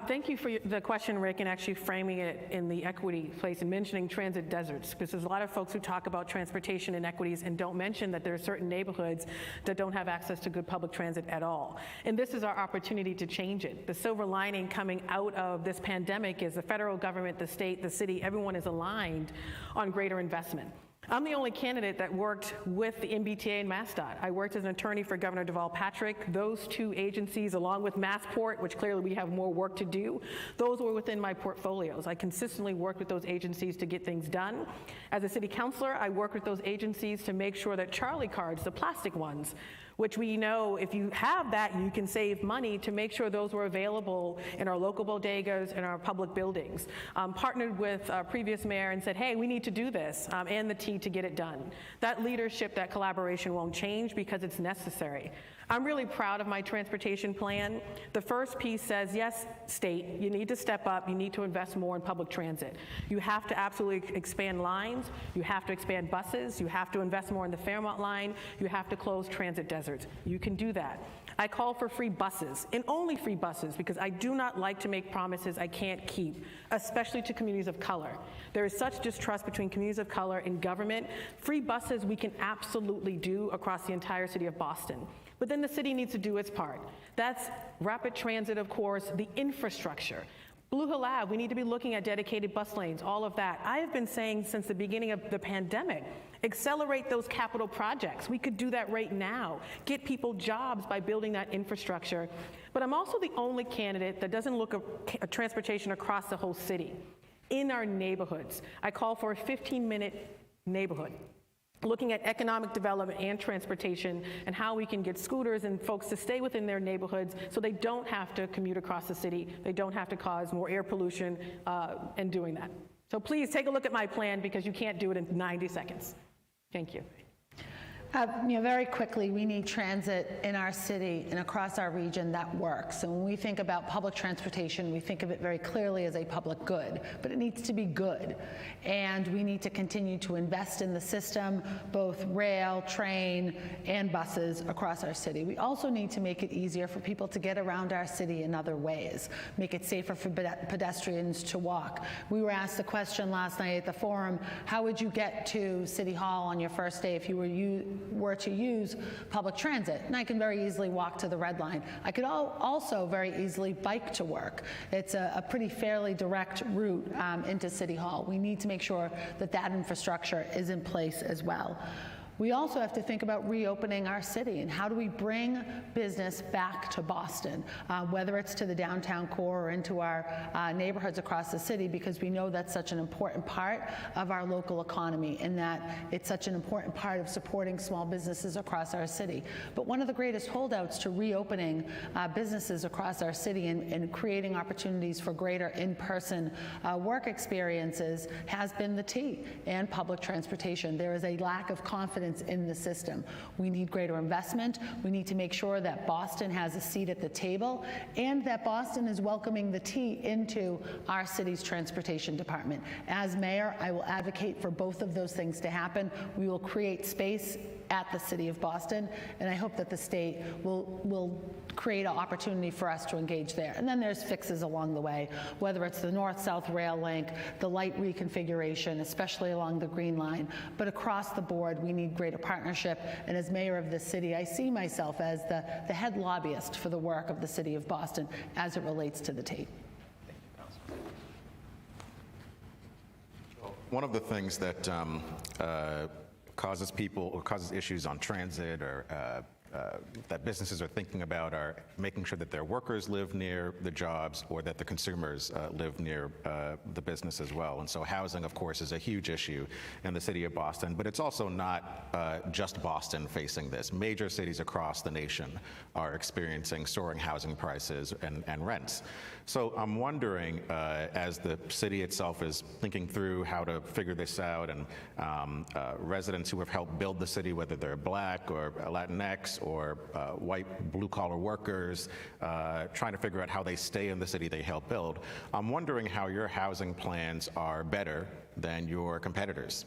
Thank you for the question, Rick, and actually framing it in the equity place and mentioning transit deserts, because there's a lot of folks who talk about transportation inequities and don't mention that there are certain neighborhoods that don't have access to good public transit at all. And this is our opportunity to change it. The silver lining coming out of this pandemic is the federal government, the state, the city, everyone is aligned on greater investment. I'm the only candidate that worked with the MBTA and MassDOT. I worked as an attorney for Governor Deval Patrick. Those two agencies, along with Massport, which clearly we have more work to do, those were within my portfolios. I consistently worked with those agencies to get things done. As a city councilor, I worked with those agencies to make sure that Charlie cards, the plastic ones, which we know if you have that, you can save money, to make sure those were available in our local bodegas and our public buildings. Partnered with our previous mayor and said, hey, we need to do this, and the team to get it done. That leadership, that collaboration won't change because it's necessary. I'm really proud of my transportation plan. The first piece says, yes, state, you need to step up, you need to invest more in public transit. You have to absolutely expand lines, you have to expand buses, you have to invest more in the Fairmont line, you have to close transit deserts. You can do that. I call for free buses, and only free buses, because I do not like to make promises I can't keep, especially to communities of color. There is such distrust between communities of color and government. Free buses we can absolutely do across the entire city of Boston. But then the city needs to do its part. That's rapid transit, of course, the infrastructure. Blue Hill Ave, we need to be looking at dedicated bus lanes, all of that. I have been saying since the beginning of the pandemic, accelerate those capital projects. We could do that right now. Get people jobs by building that infrastructure. But I'm also the only candidate that doesn't look at transportation across the whole city. In our neighborhoods, I call for a 15-minute neighborhood, looking at economic development and transportation and how we can get scooters and folks to stay within their neighborhoods so they don't have to commute across the city, they don't have to cause more air pollution in doing that. So please take a look at my plan, because you can't do it in 90 seconds. Thank you. Very quickly, we need transit in our city and across our region that works. And when we think about public transportation, we think of it very clearly as a public good, but it needs to be good. And we need to continue to invest in the system, both rail, train, and buses across our city. We also need to make it easier for people to get around our city in other ways, make it safer for pedestrians to walk. We were asked the question last night at the forum, how would you get to City Hall on your first day if you were to use public transit? And I can very easily walk to the Red Line. I could also very easily bike to work. It's a pretty fairly direct route into City Hall. We need to make sure that that infrastructure is in place as well. We also have to think about reopening our city and how do we bring business back to Boston, whether it's to the downtown core or into our neighborhoods across the city, because we know that's such an important part of our local economy and that it's such an important part of supporting small businesses across our city. But one of the greatest holdouts to reopening businesses across our city and creating opportunities for greater in-person work experiences has been the T and public transportation. There is a lack of confidence in the system. We need greater investment. We need to make sure that Boston has a seat at the table and that Boston is welcoming the T into our city's transportation department. As mayor, I will advocate for both of those things to happen. We will create space at the city of Boston, and I hope that the state will create an opportunity for us to engage there. And then there's fixes along the way, whether it's the north-south rail link, the light reconfiguration, especially along the Green Line. But across the board, we need greater partnership. And as mayor of this city, I see myself as the head lobbyist for the work of the city of Boston as it relates to the Tate. One of the things that causes issues on transit or that businesses are thinking about are making sure that their workers live near the jobs or that the consumers live near the business as well. And so housing, of course, is a huge issue in the city of Boston, but it's also not just Boston facing this. Major cities across the nation are experiencing soaring housing prices and rents. So I'm wondering, as the city itself is thinking through how to figure this out, and residents who have helped build the city, whether they're Black or Latinx or white blue-collar workers trying to figure out how they stay in the city they help build. I'm wondering how your housing plans are better than your competitors,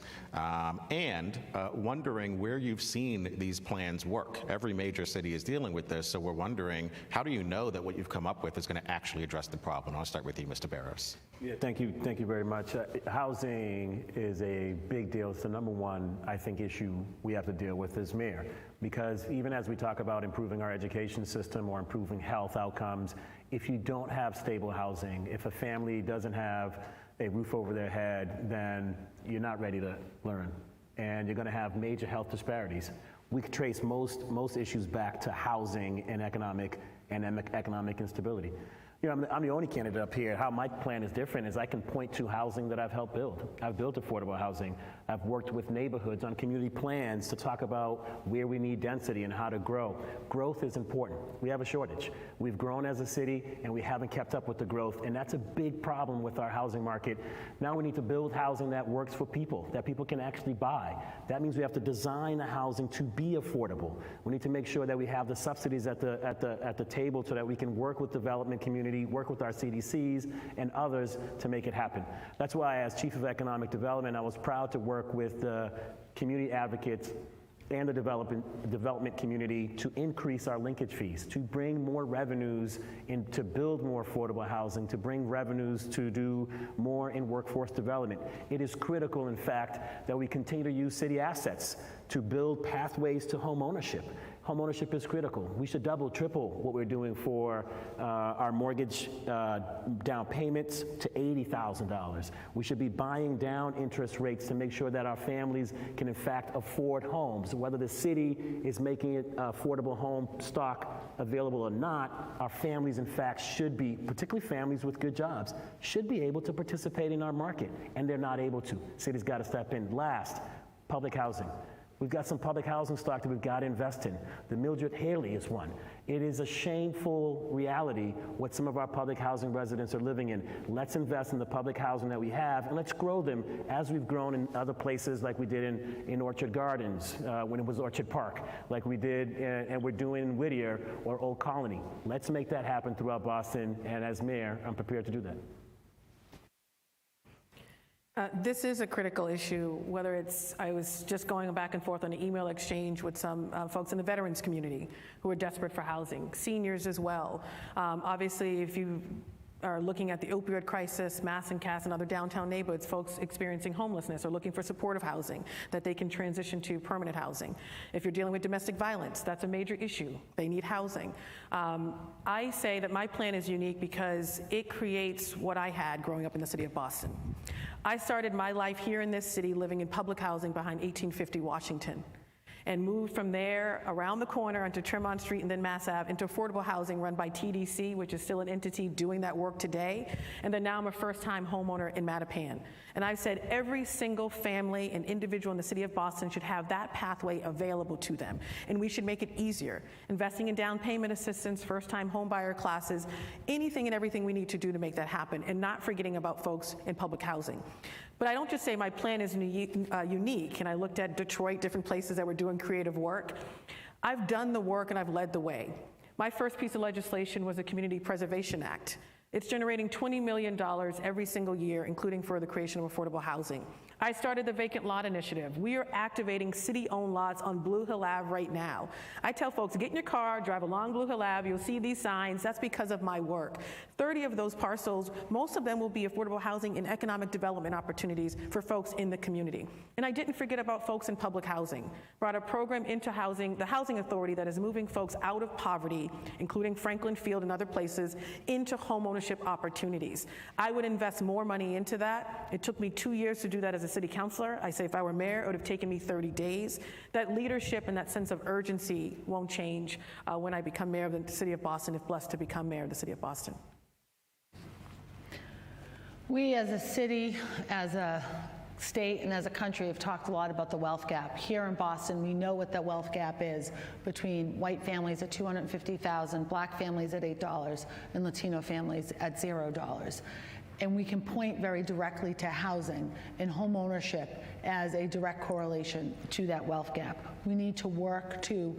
and wondering where you've seen these plans work. Every major city is dealing with this, so we're wondering, how do you know that what you've come up with is going to actually address the problem? I'll start with you, Mr. Barros. Yeah, thank you very much. Housing is a big deal. It's the number one, I think, issue we have to deal with as mayor, because even as we talk about improving our education system or improving health outcomes, if you don't have stable housing, if a family doesn't have a roof over their head, then you're not ready to learn, and you're going to have major health disparities. We could trace most issues back to housing and economic instability. You know, I'm the only candidate up here. How my plan is different is I can point to housing that I've helped build. I've built affordable housing. I've worked with neighborhoods on community plans to talk about where we need density and how to grow. Growth is important. We have a shortage. We've grown as a city and we haven't kept up with the growth, and that's a big problem with our housing market. Now we need to build housing that works for people, that people can actually buy. That means we have to design the housing to be affordable. We need to make sure that we have the subsidies at the table so that we can work with development community, work with our CDCs and others to make it happen. That's why, as Chief of Economic Development, I was proud to work with the community advocates and the development community to increase our linkage fees, to bring more revenues in, to build more affordable housing, to bring revenues to do more in workforce development. It is critical, in fact, that we continue to use city assets to build pathways to home ownership. Home ownership is critical. We should double, triple what we're doing for our mortgage down payments to $80,000. We should be buying down interest rates to make sure that our families can in fact afford homes. Whether the city is making it affordable home stock available or not, our families in fact should be, particularly families with good jobs, should be able to participate in our market, and they're not able to. City's got to step in. Last, public housing. We've got some public housing stock that we've got to invest in. The Mildred Haley is one. It is a shameful reality what some of our public housing residents are living in. Let's invest in the public housing that we have, and let's grow them as we've grown in other places, like we did in Orchard Gardens, when it was Orchard Park, like we did and we're doing in Whittier or Old Colony. Let's make that happen throughout Boston, and as mayor, I'm prepared to do that. This is a critical issue, whether it's, I was just going back and forth on an email exchange with some folks in the veterans community who are desperate for housing, seniors as well. Obviously, if you are looking at the opioid crisis, Mass and Cass and other downtown neighborhoods, folks experiencing homelessness are looking for supportive housing that they can transition to permanent housing. If you're dealing with domestic violence, that's a major issue. They need housing. I say that my plan is unique because it creates what I had growing up in the city of Boston. I started my life here in this city living in public housing behind 1850 Washington, and moved from there around the corner onto Tremont Street and then Mass Ave into affordable housing run by TDC, which is still an entity doing that work today. And then now I'm a first-time homeowner in Mattapan. And I've said every single family and individual in the city of Boston should have that pathway available to them. And we should make it easier. Investing in down payment assistance, first-time home buyer classes, anything and everything we need to do to make that happen, and not forgetting about folks in public housing. But I don't just say my plan is unique, and I looked at Detroit, different places that were doing creative work. I've done the work and I've led the way. My first piece of legislation was the Community Preservation Act. It's generating $20 million every single year, including for the creation of affordable housing. I started the Vacant Lot Initiative. We are activating city-owned lots on Blue Hill Ave right now. I tell folks, get in your car, drive along Blue Hill Ave, you'll see these signs. That's because of my work. 30 of those parcels, most of them will be affordable housing and economic development opportunities for folks in the community. And I didn't forget about folks in public housing. Brought a program into housing, the Housing Authority, that is moving folks out of poverty, including Franklin Field and other places, into homeownership opportunities. I would invest more money into that. It took me 2 years to do that as a city councilor. I say if I were mayor, it would have taken me 30 days. That leadership and that sense of urgency won't change when I become mayor of the city of Boston, if blessed to become mayor of the city of Boston. We as a city, as a state, and as a country have talked a lot about the wealth gap. Here in Boston, we know what that wealth gap is between white families at $250,000, black families at $8, and Latino families at $0. And we can point very directly to housing and home ownership as a direct correlation to that wealth gap. We need to work to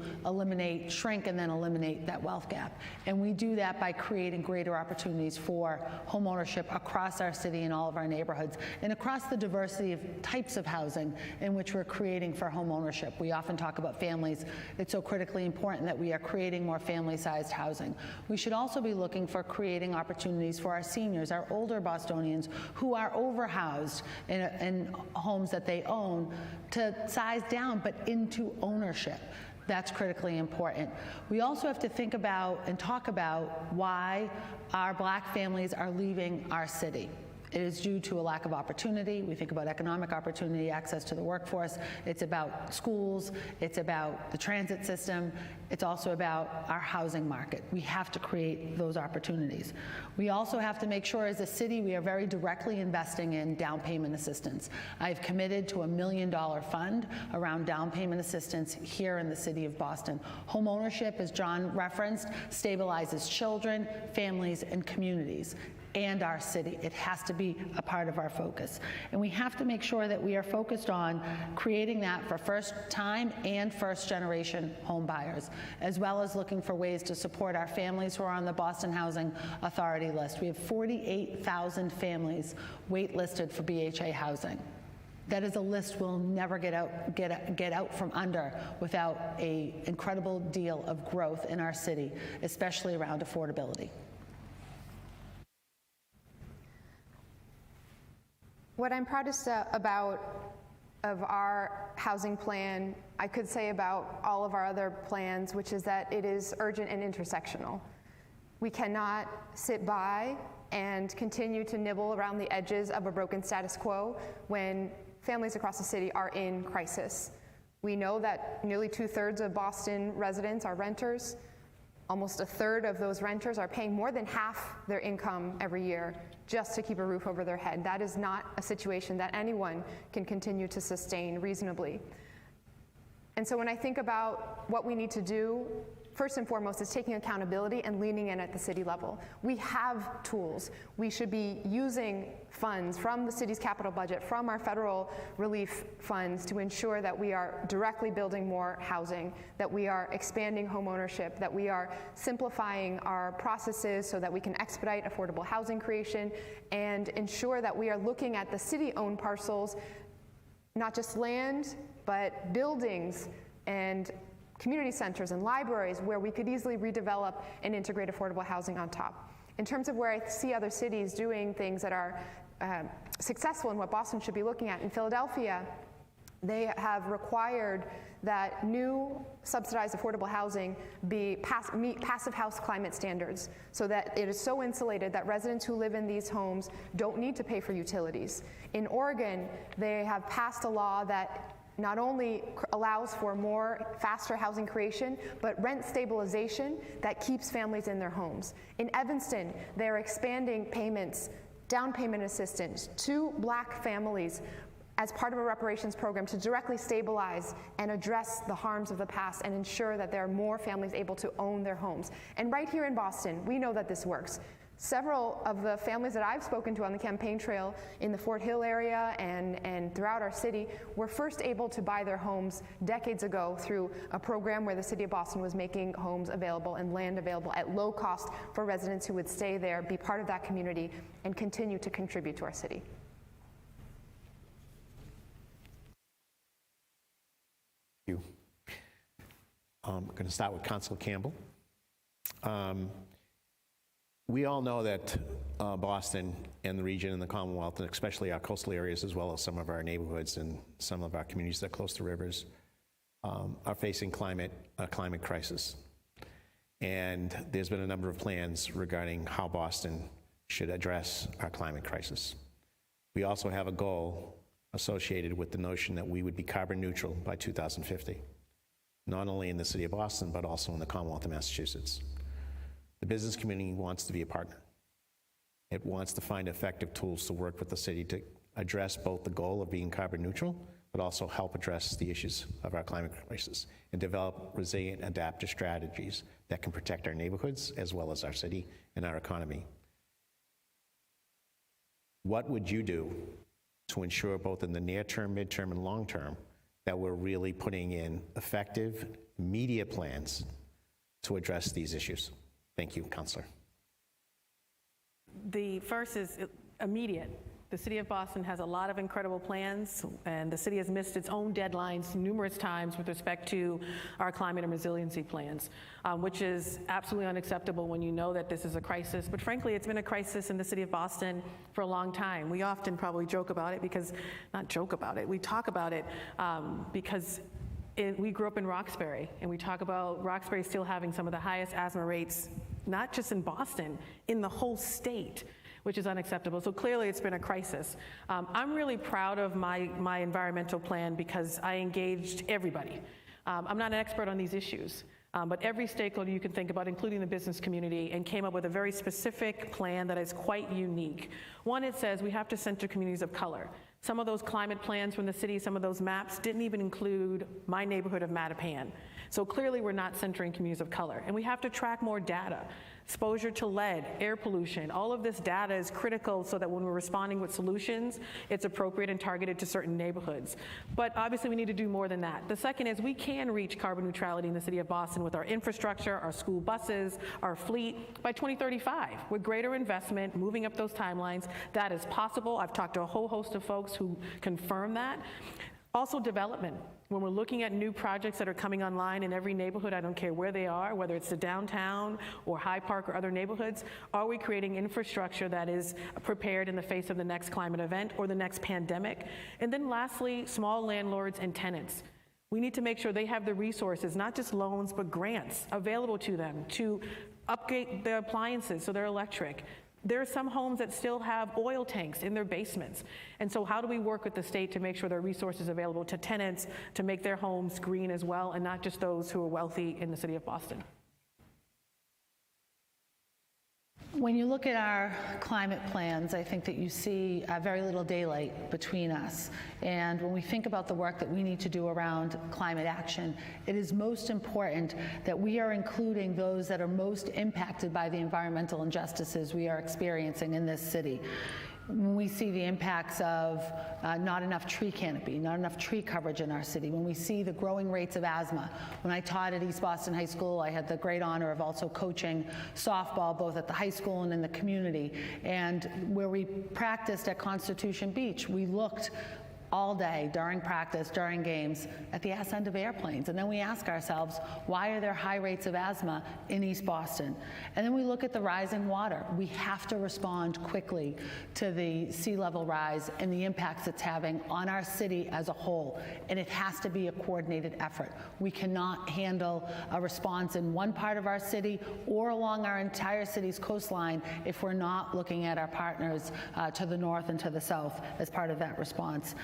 shrink and then eliminate that wealth gap. And we do that by creating greater opportunities for homeownership across our city and all of our neighborhoods, and across the diversity of types of housing in which we're creating for homeownership. We often talk about families. It's so critically important that we are creating more family-sized housing. We should also be looking for creating opportunities for our seniors, our older Bostonians who are overhoused in homes that they own, to size down but into ownership. That's critically important. We also have to think about and talk about why our Black families are leaving our city. It is due to a lack of opportunity. We think about economic opportunity, access to the workforce. It's about schools. It's about the transit system. It's also about our housing market. We have to create those opportunities. We also have to make sure as a city we are very directly investing in down payment assistance. I've committed to $1 million fund around down payment assistance here in the city of Boston. Home ownership, as John referenced, stabilizes children, families, and communities, and our city. It has to be a part of our focus. And we have to make sure that we are focused on creating that for first-time and first-generation home buyers, as well as looking for ways to support our families who are on the Boston Housing Authority list. We have 48,000 families waitlisted for BHA housing. That is a list we'll never get out from under without an incredible deal of growth in our city, especially around affordability. What I'm proudest about of our housing plan, I could say about all of our other plans, which is that it is urgent and intersectional. We cannot sit by and continue to nibble around the edges of a broken status quo when families across the city are in crisis. We know that nearly 2/3 of Boston residents are renters. Almost 1/3 of those renters are paying more than half their income every year just to keep a roof over their head. That is not a situation that anyone can continue to sustain reasonably. And so when I think about what we need to do, first and foremost is taking accountability and leaning in at the city level. We have tools. We should be using funds from the city's capital budget, from our federal relief funds, to ensure that we are directly building more housing, that we are expanding home ownership, that we are simplifying our processes so that we can expedite affordable housing creation, and ensure that we are looking at the city-owned parcels, not just land, but buildings and community centers and libraries where we could easily redevelop and integrate affordable housing on top. In terms of where I see other cities doing things that are successful and what Boston should be looking at, in Philadelphia, they have required that new subsidized affordable housing meet passive house climate standards, so that it is so insulated that residents who live in these homes don't need to pay for utilities. In Oregon, they have passed a law that not only allows for faster housing creation, but rent stabilization that keeps families in their homes. In Evanston, they're expanding payments, down payment assistance to Black families as part of a reparations program to directly stabilize and address the harms of the past and ensure that there are more families able to own their homes. And right here in Boston, we know that this works. Several of the families that I've spoken to on the campaign trail in the Fort Hill area and throughout our city were first able to buy their homes decades ago through a program where the city of Boston was making homes available and land available at low cost for residents who would stay there, be part of that community, and continue to contribute to our city. Thank you. I'm going to start with Councilor Campbell. We all know that Boston and the region and the Commonwealth, and especially our coastal areas, as well as some of our neighborhoods and some of our communities that are close to rivers, are facing a climate crisis. And there's been a number of plans regarding how Boston should address our climate crisis. We also have a goal associated with the notion that we would be carbon neutral by 2050, not only in the city of Boston, but also in the Commonwealth of Massachusetts. The business community wants to be a partner. It wants to find effective tools to work with the city to address both the goal of being carbon neutral, but also help address the issues of our climate crisis and develop resilient, adaptive strategies that can protect our neighborhoods as well as our city and our economy. What would you do to ensure both in the near term, midterm, and long term that we're really putting in effective media plans to address these issues. Thank you, Councilor. The first is immediate. The City of Boston has a lot of incredible plans, and the city has missed its own deadlines numerous times with respect to our climate and resiliency plans, which is absolutely unacceptable when you know that this is a crisis. But frankly, it's been a crisis in the City of Boston for a long time. We often probably joke about it because, not joke about it, we talk about it because we grew up in Roxbury, and we talk about Roxbury still having some of the highest asthma rates, not just in Boston, in the whole state, which is unacceptable. So clearly it's been a crisis. I'm really proud of my environmental plan because I engaged everybody. I'm not an expert on these issues, but every stakeholder you can think about, including the business community, and came up with a very specific plan that is quite unique. One, it says we have to center communities of color. Some of those climate plans from the city, some of those maps didn't even include my neighborhood of Mattapan. So clearly we're not centering communities of color. And we have to track more data. Exposure to lead, air pollution, all of this data is critical so that when we're responding with solutions, it's appropriate and targeted to certain neighborhoods. But obviously we need to do more than that. The second is we can reach carbon neutrality in the City of Boston with our infrastructure, our school buses, our fleet by 2035. With greater investment, moving up those timelines, that is possible. I've talked to a whole host of folks who confirm that. Also development. When we're looking at new projects that are coming online in every neighborhood, I don't care where they are, whether it's the downtown or Hyde Park or other neighborhoods, are we creating infrastructure that is prepared in the face of the next climate event or the next pandemic? And then lastly, small landlords and tenants. We need to make sure they have the resources, not just loans, but grants available to them to upgrade their appliances so they're electric. There are some homes that still have oil tanks in their basements. And so how do we work with the state to make sure there are resources available to tenants to make their homes green as well, and not just those who are wealthy in the City of Boston? When you look at our climate plans, I think that you see very little daylight between us. And when we think about the work that we need to do around climate action, it is most important that we are including those that are most impacted by the environmental injustices we are experiencing in this city. When we see the impacts of not enough tree canopy, not enough tree coverage in our city, when we see the growing rates of asthma. When I taught at East Boston High School, I had the great honor of also coaching softball both at the high school and in the community. And where we practiced at Constitution Beach, we looked all day during practice, during games, at the ass end of airplanes. And then we ask ourselves, why are there high rates of asthma in East Boston? And then we look at the rising water. We have to respond quickly to the sea level rise and the impacts it's having on our city as a whole. And it has to be a coordinated effort. We cannot handle a response in one part of our city or along our entire city's coastline if we're not looking at our partners to the north and to the south as part of that response.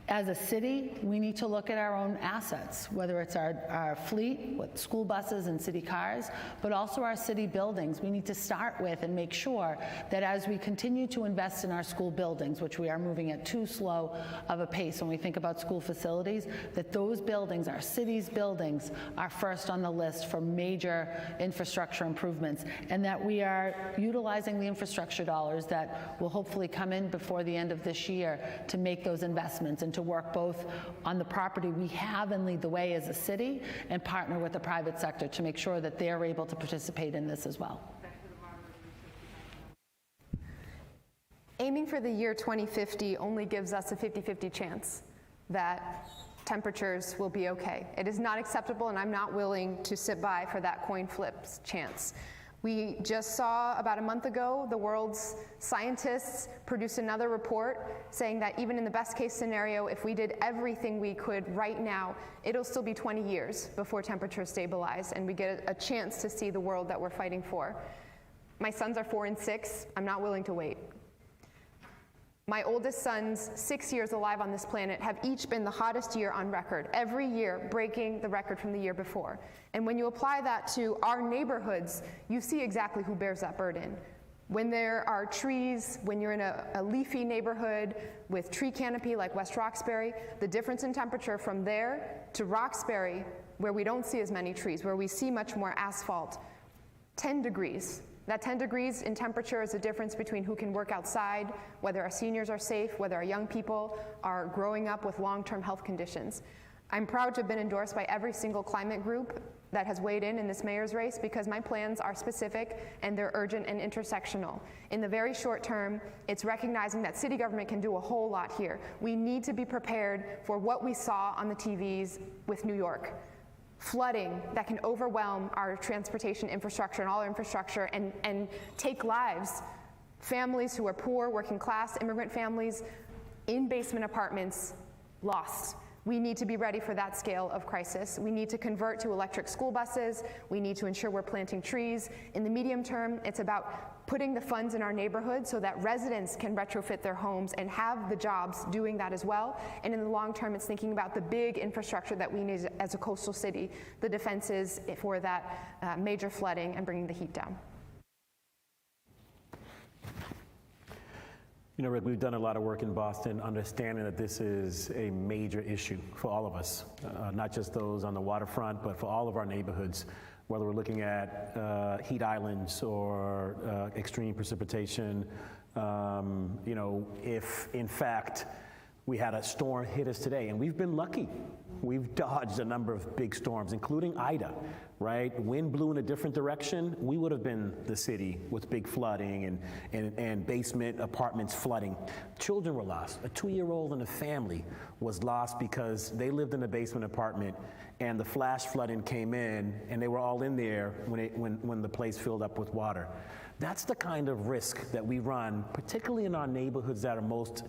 As a city, we need to look at our own assets, whether it's our fleet with school buses and city cars, but also our city buildings. We need to start with and make sure that as we continue to invest in our school buildings, which we are moving at too slow of a pace when we think about school facilities, that those buildings, our city's buildings, are first on the list for major infrastructure improvements, and that we are utilizing the infrastructure dollars that will hopefully come in before the end of this year to make those investments and to work both on the property we have and lead the way as a city and partner with the private sector to make sure that they're able to participate in this as well. Aiming for the year 2050 only gives us a 50-50 chance that temperatures will be okay. It is not acceptable, and I'm not willing to sit by for that coin flip's chance. We just saw about a month ago the world's scientists produce another report saying that even in the best case scenario, if we did everything we could right now, it'll still be 20 years before temperatures stabilize and we get a chance to see the world that we're fighting for. My sons are 4 and 6. I'm not willing to wait. My oldest sons, 6 years alive on this planet, have each been the hottest year on record, every year breaking the record from the year before. And when you apply that to our neighborhoods, you see exactly who bears that burden. When there are trees, when you're in a leafy neighborhood with tree canopy like West Roxbury, the difference in temperature from there to Roxbury, where we don't see as many trees, where we see much more asphalt, 10 degrees. That 10 degrees in temperature is the difference between who can work outside, whether our seniors are safe, whether our young people are growing up with long-term health conditions. I'm proud to have been endorsed by every single climate group that has weighed in this mayor's race, because my plans are specific and they're urgent and intersectional. In the very short term, it's recognizing that city government can do a whole lot here. We need to be prepared for what we saw on the TVs with New York. Flooding that can overwhelm our transportation infrastructure and all our infrastructure and take lives. Families who are poor, working class, immigrant families in basement apartments lost. We need to be ready for that scale of crisis. We need to convert to electric school buses. We need to ensure we're planting trees. In the medium term, it's about putting the funds in our neighborhoods so that residents can retrofit their homes and have the jobs doing that as well. And in the long term, it's thinking about the big infrastructure that we need as a coastal city, the defenses for that major flooding and bringing the heat down. You know, Rick, we've done a lot of work in Boston understanding that this is a major issue for all of us, not just those on the waterfront, but for all of our neighborhoods, whether we're looking at heat islands or extreme precipitation. You know, if in fact we had a storm hit us today, and we've been lucky. We've dodged a number of big storms, including Ida, right? Wind blew in a different direction. We would have been the city with big flooding and basement apartments flooding. Children were lost. A 2-year-old in a family was lost because they lived in a basement apartment and the flash flooding came in and they were all in there when the place filled up with water. That's the kind of risk that we run, particularly in our neighborhoods that are most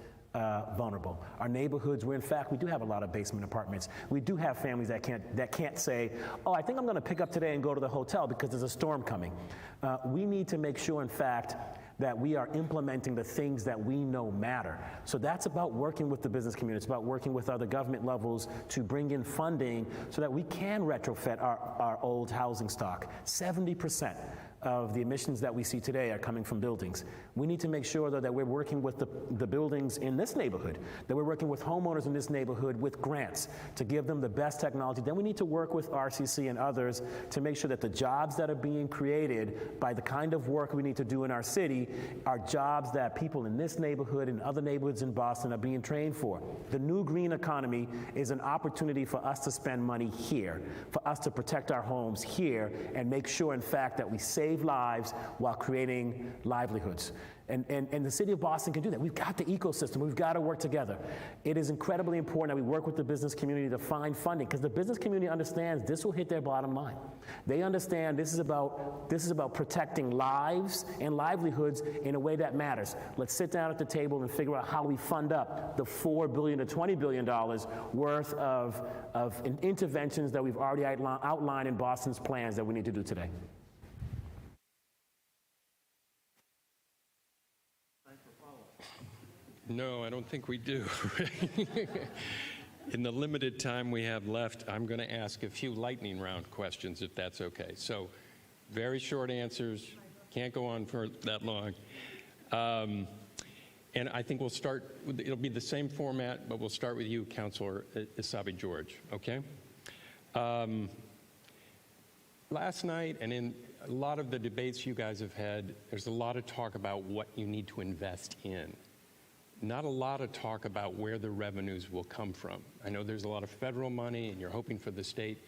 vulnerable. Our neighborhoods where, in fact, we do have a lot of basement apartments. We do have families that can't say, oh, I think I'm going to pick up today and go to the hotel because there's a storm coming. We need to make sure, in fact, that we are implementing the things that we know matter. So that's about working with the business community. It's about working with other government levels to bring in funding so that we can retrofit our old housing stock. 70% of the emissions that we see today are coming from buildings. We need to make sure, though, that we're working with the buildings in this neighborhood, that we're working with homeowners in this neighborhood with grants to give them the best technology. Then we need to work with RCC and others to make sure that the jobs that are being created by the kind of work we need to do in our city are jobs that people in this neighborhood and other neighborhoods in Boston are being trained for. The new green economy is an opportunity for us to spend money here, for us to protect our homes here and make sure, in fact, that we save lives while creating livelihoods. And the city of Boston can do that. We've got the ecosystem. We've got to work together. It is incredibly important that we work with the business community to find funding, because the business community understands this will hit their bottom line. They understand this is about protecting lives and livelihoods in a way that matters. Let's sit down at the table and figure out how we fund up the $4 billion to $20 billion worth of interventions that we've already outlined in Boston's plans that we need to do today. No, I don't think we do. In the limited time we have left, I'm going to ask a few lightning round questions, if that's okay. So, very short answers. Can't go on for that long. And I think we'll start, it'll be the same format, but we'll start with you, Councilor Isabi George, okay? Last night, and in a lot of the debates you guys have had, there's a lot of talk about what you need to invest in. Not a lot of talk about where the revenues will come from. I know there's a lot of federal money and you're hoping for the state,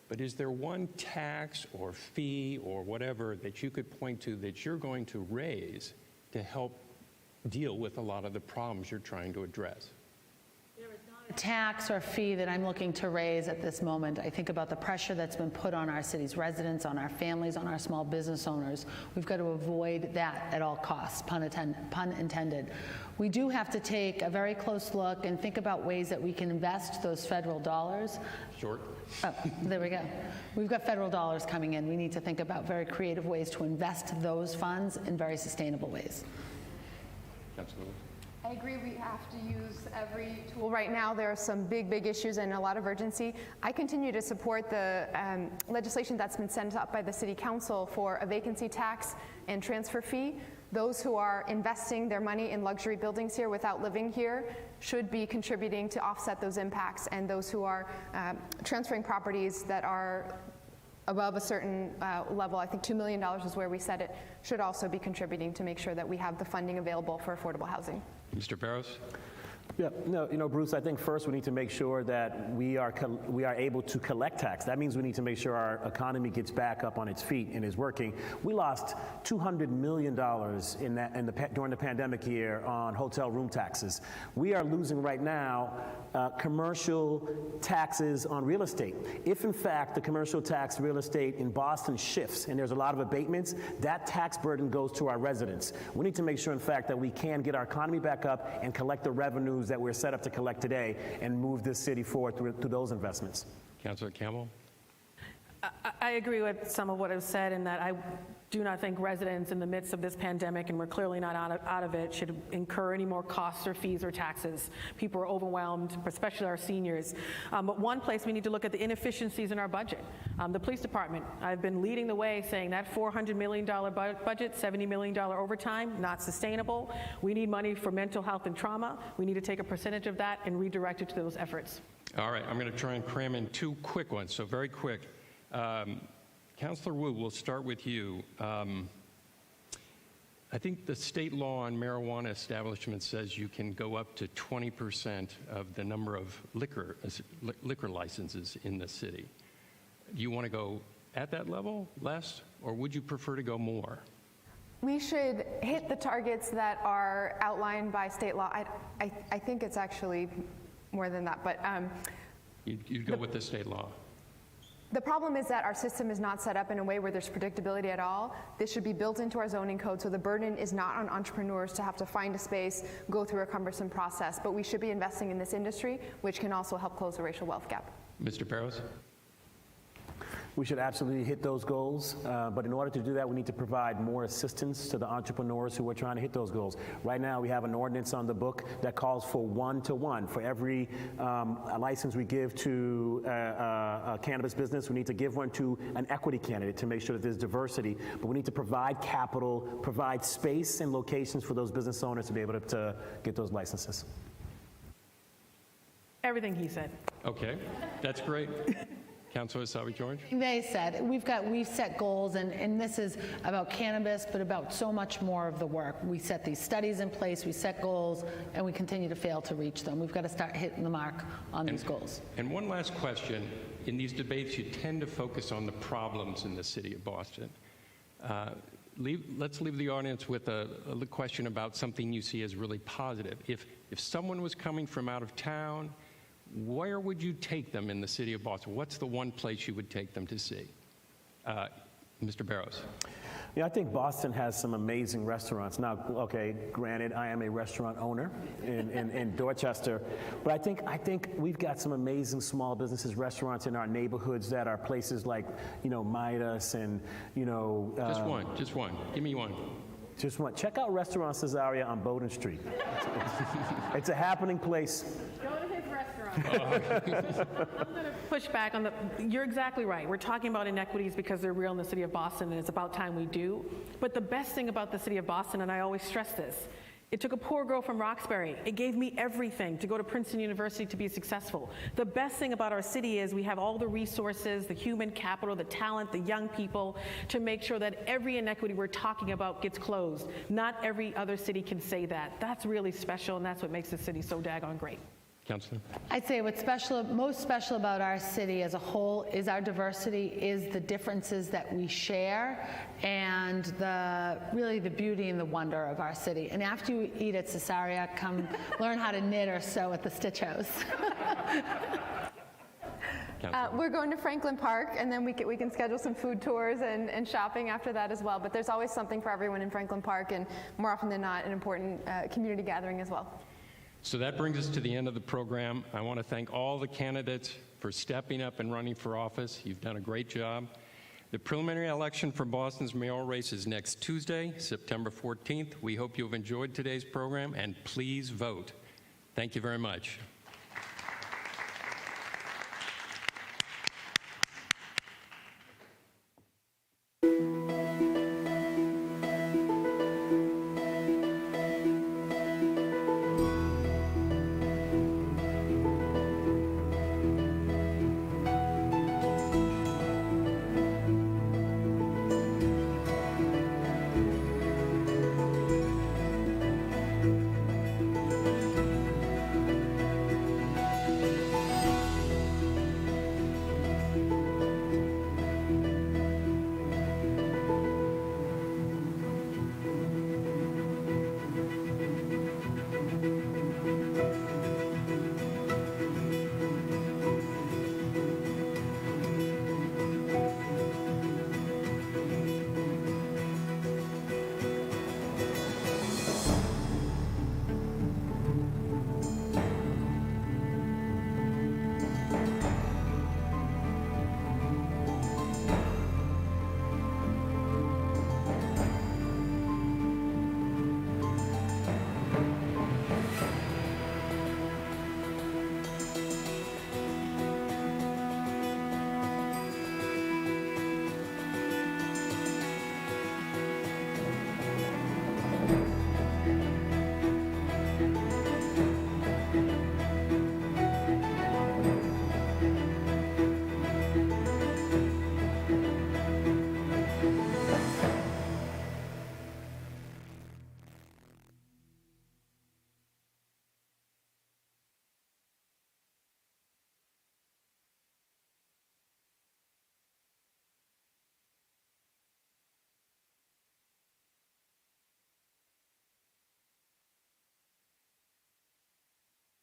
but is there one tax or fee or whatever that you could point to that you're going to raise to help deal with a lot of the problems you're trying to address? A tax or fee that I'm looking to raise at this moment. I think about the pressure that's been put on our city's residents, on our families, on our small business owners. We've got to avoid that at all costs, pun intended. We do have to take a very close look and think about ways that we can invest those federal dollars. Short. Oh, there we go. We've got federal dollars coming in. We need to think about very creative ways to invest those funds in very sustainable ways. Absolutely. I agree, we have to use every tool. Right now, there are some big issues and a lot of urgency. I continue to support the legislation that's been sent up by the City Council for a vacancy tax and transfer fee. Those who are investing their money in luxury buildings here without living here should be contributing to offset those impacts, and those who are transferring properties that are above a certain level, I think $2 million is where we set it, should also be contributing to make sure that we have the funding available for affordable housing. Mr. Barros? Yeah, no, Bruce, I think first we need to make sure that we are able to collect tax. That means we need to make sure our economy gets back up on its feet and is working. We lost $200 million during the pandemic year on hotel room taxes. We are losing right now commercial taxes on real estate. If in fact the commercial tax real estate in Boston shifts and there's a lot of abatements, that tax burden goes to our residents. We need to make sure in fact that we can get our economy back up and collect the revenues that we're set up to collect today and move this city forward through those investments. Councilor Campbell? I agree with some of what was said in that I do not think residents in the midst of this pandemic, and we're clearly not out of it, should incur any more costs or fees or taxes. People are overwhelmed, especially our seniors. But one place we need to look at the inefficiencies in our budget. The police department, I've been leading the way saying that $400 million budget, $70 million overtime, not sustainable. We need money for mental health and trauma. We need to take a percentage of that and redirect it to those efforts. All right, I'm going to try and cram in two quick ones, so very quick. Councilor Wu, we'll start with you. I think the state law on marijuana establishments says you can go up to 20% of the number of liquor licenses in the city. Do you want to go at that level, less, or would you prefer to go more? We should hit the targets that are outlined by state law. I think it's actually more than that, but You'd go with the state law. the problem is that our system is not set up in a way where there's predictability at all. This should be built into our zoning code, so the burden is not on entrepreneurs to have to find a space, go through a cumbersome process, but we should be investing in this industry, which can also help close the racial wealth gap. Mr. Barrows? We should absolutely hit those goals, but in order to do that, we need to provide more assistance to the entrepreneurs who are trying to hit those goals. Right now, we have an ordinance on the book that calls for 1-to-1. For every license we give to a cannabis business, we need to give one to an equity candidate to make sure that there's diversity. But we need to provide capital, provide space and locations for those business owners to be able to get those licenses. Everything he said. Okay, that's great. Councilor Savi-George? They said, we've set goals, and this is about cannabis, but about so much more of the work. We set these studies in place, we set goals, and we continue to fail to reach them. We've got to start hitting the mark on these goals. And one last question. In these debates, you tend to focus on the problems in the city of Boston. Let's leave the audience with a question about something you see as really positive. If someone was coming from out of town, where would you take them in the city of Boston? What's the one place you would take them to see? Mr. Barrows. Yeah, I think Boston has some amazing restaurants. Now, okay, granted, I am a restaurant owner in Dorchester, but I think we've got some amazing small businesses, restaurants in our neighborhoods that are places like, Midas and, Just one. Give me one. Just one. Check out Restaurant Cesaria on Bowdoin Street. It's a happening place. Go to his restaurant. I'm going to push back on you're exactly right. We're talking about inequities because they're real in the city of Boston, and it's about time we do. But the best thing about the city of Boston, and I always stress this, it took a poor girl from Roxbury. It gave me everything to go to Princeton University to be successful. The best thing about our city is we have all the resources, the human capital, the talent, the young people to make sure that every inequity we're talking about gets closed. Not every other city can say that. That's really special, and that's what makes the city so daggone great. Councilor? I'd say what's most special about our city as a whole is our diversity, is the differences that we share, and really the beauty and the wonder of our city. And after you eat at Cesaria, come learn how to knit or sew at the Stitch House. We're going to Franklin Park, and then we can schedule some food tours and shopping after that as well. But there's always something for everyone in Franklin Park, and more often than not, an important community gathering as well. So that brings us to the end of the program. I want to thank all the candidates for stepping up and running for office. You've done a great job. The preliminary election for Boston's mayoral race is next Tuesday, September 14th. We hope you've enjoyed today's program, and please vote. Thank you very much.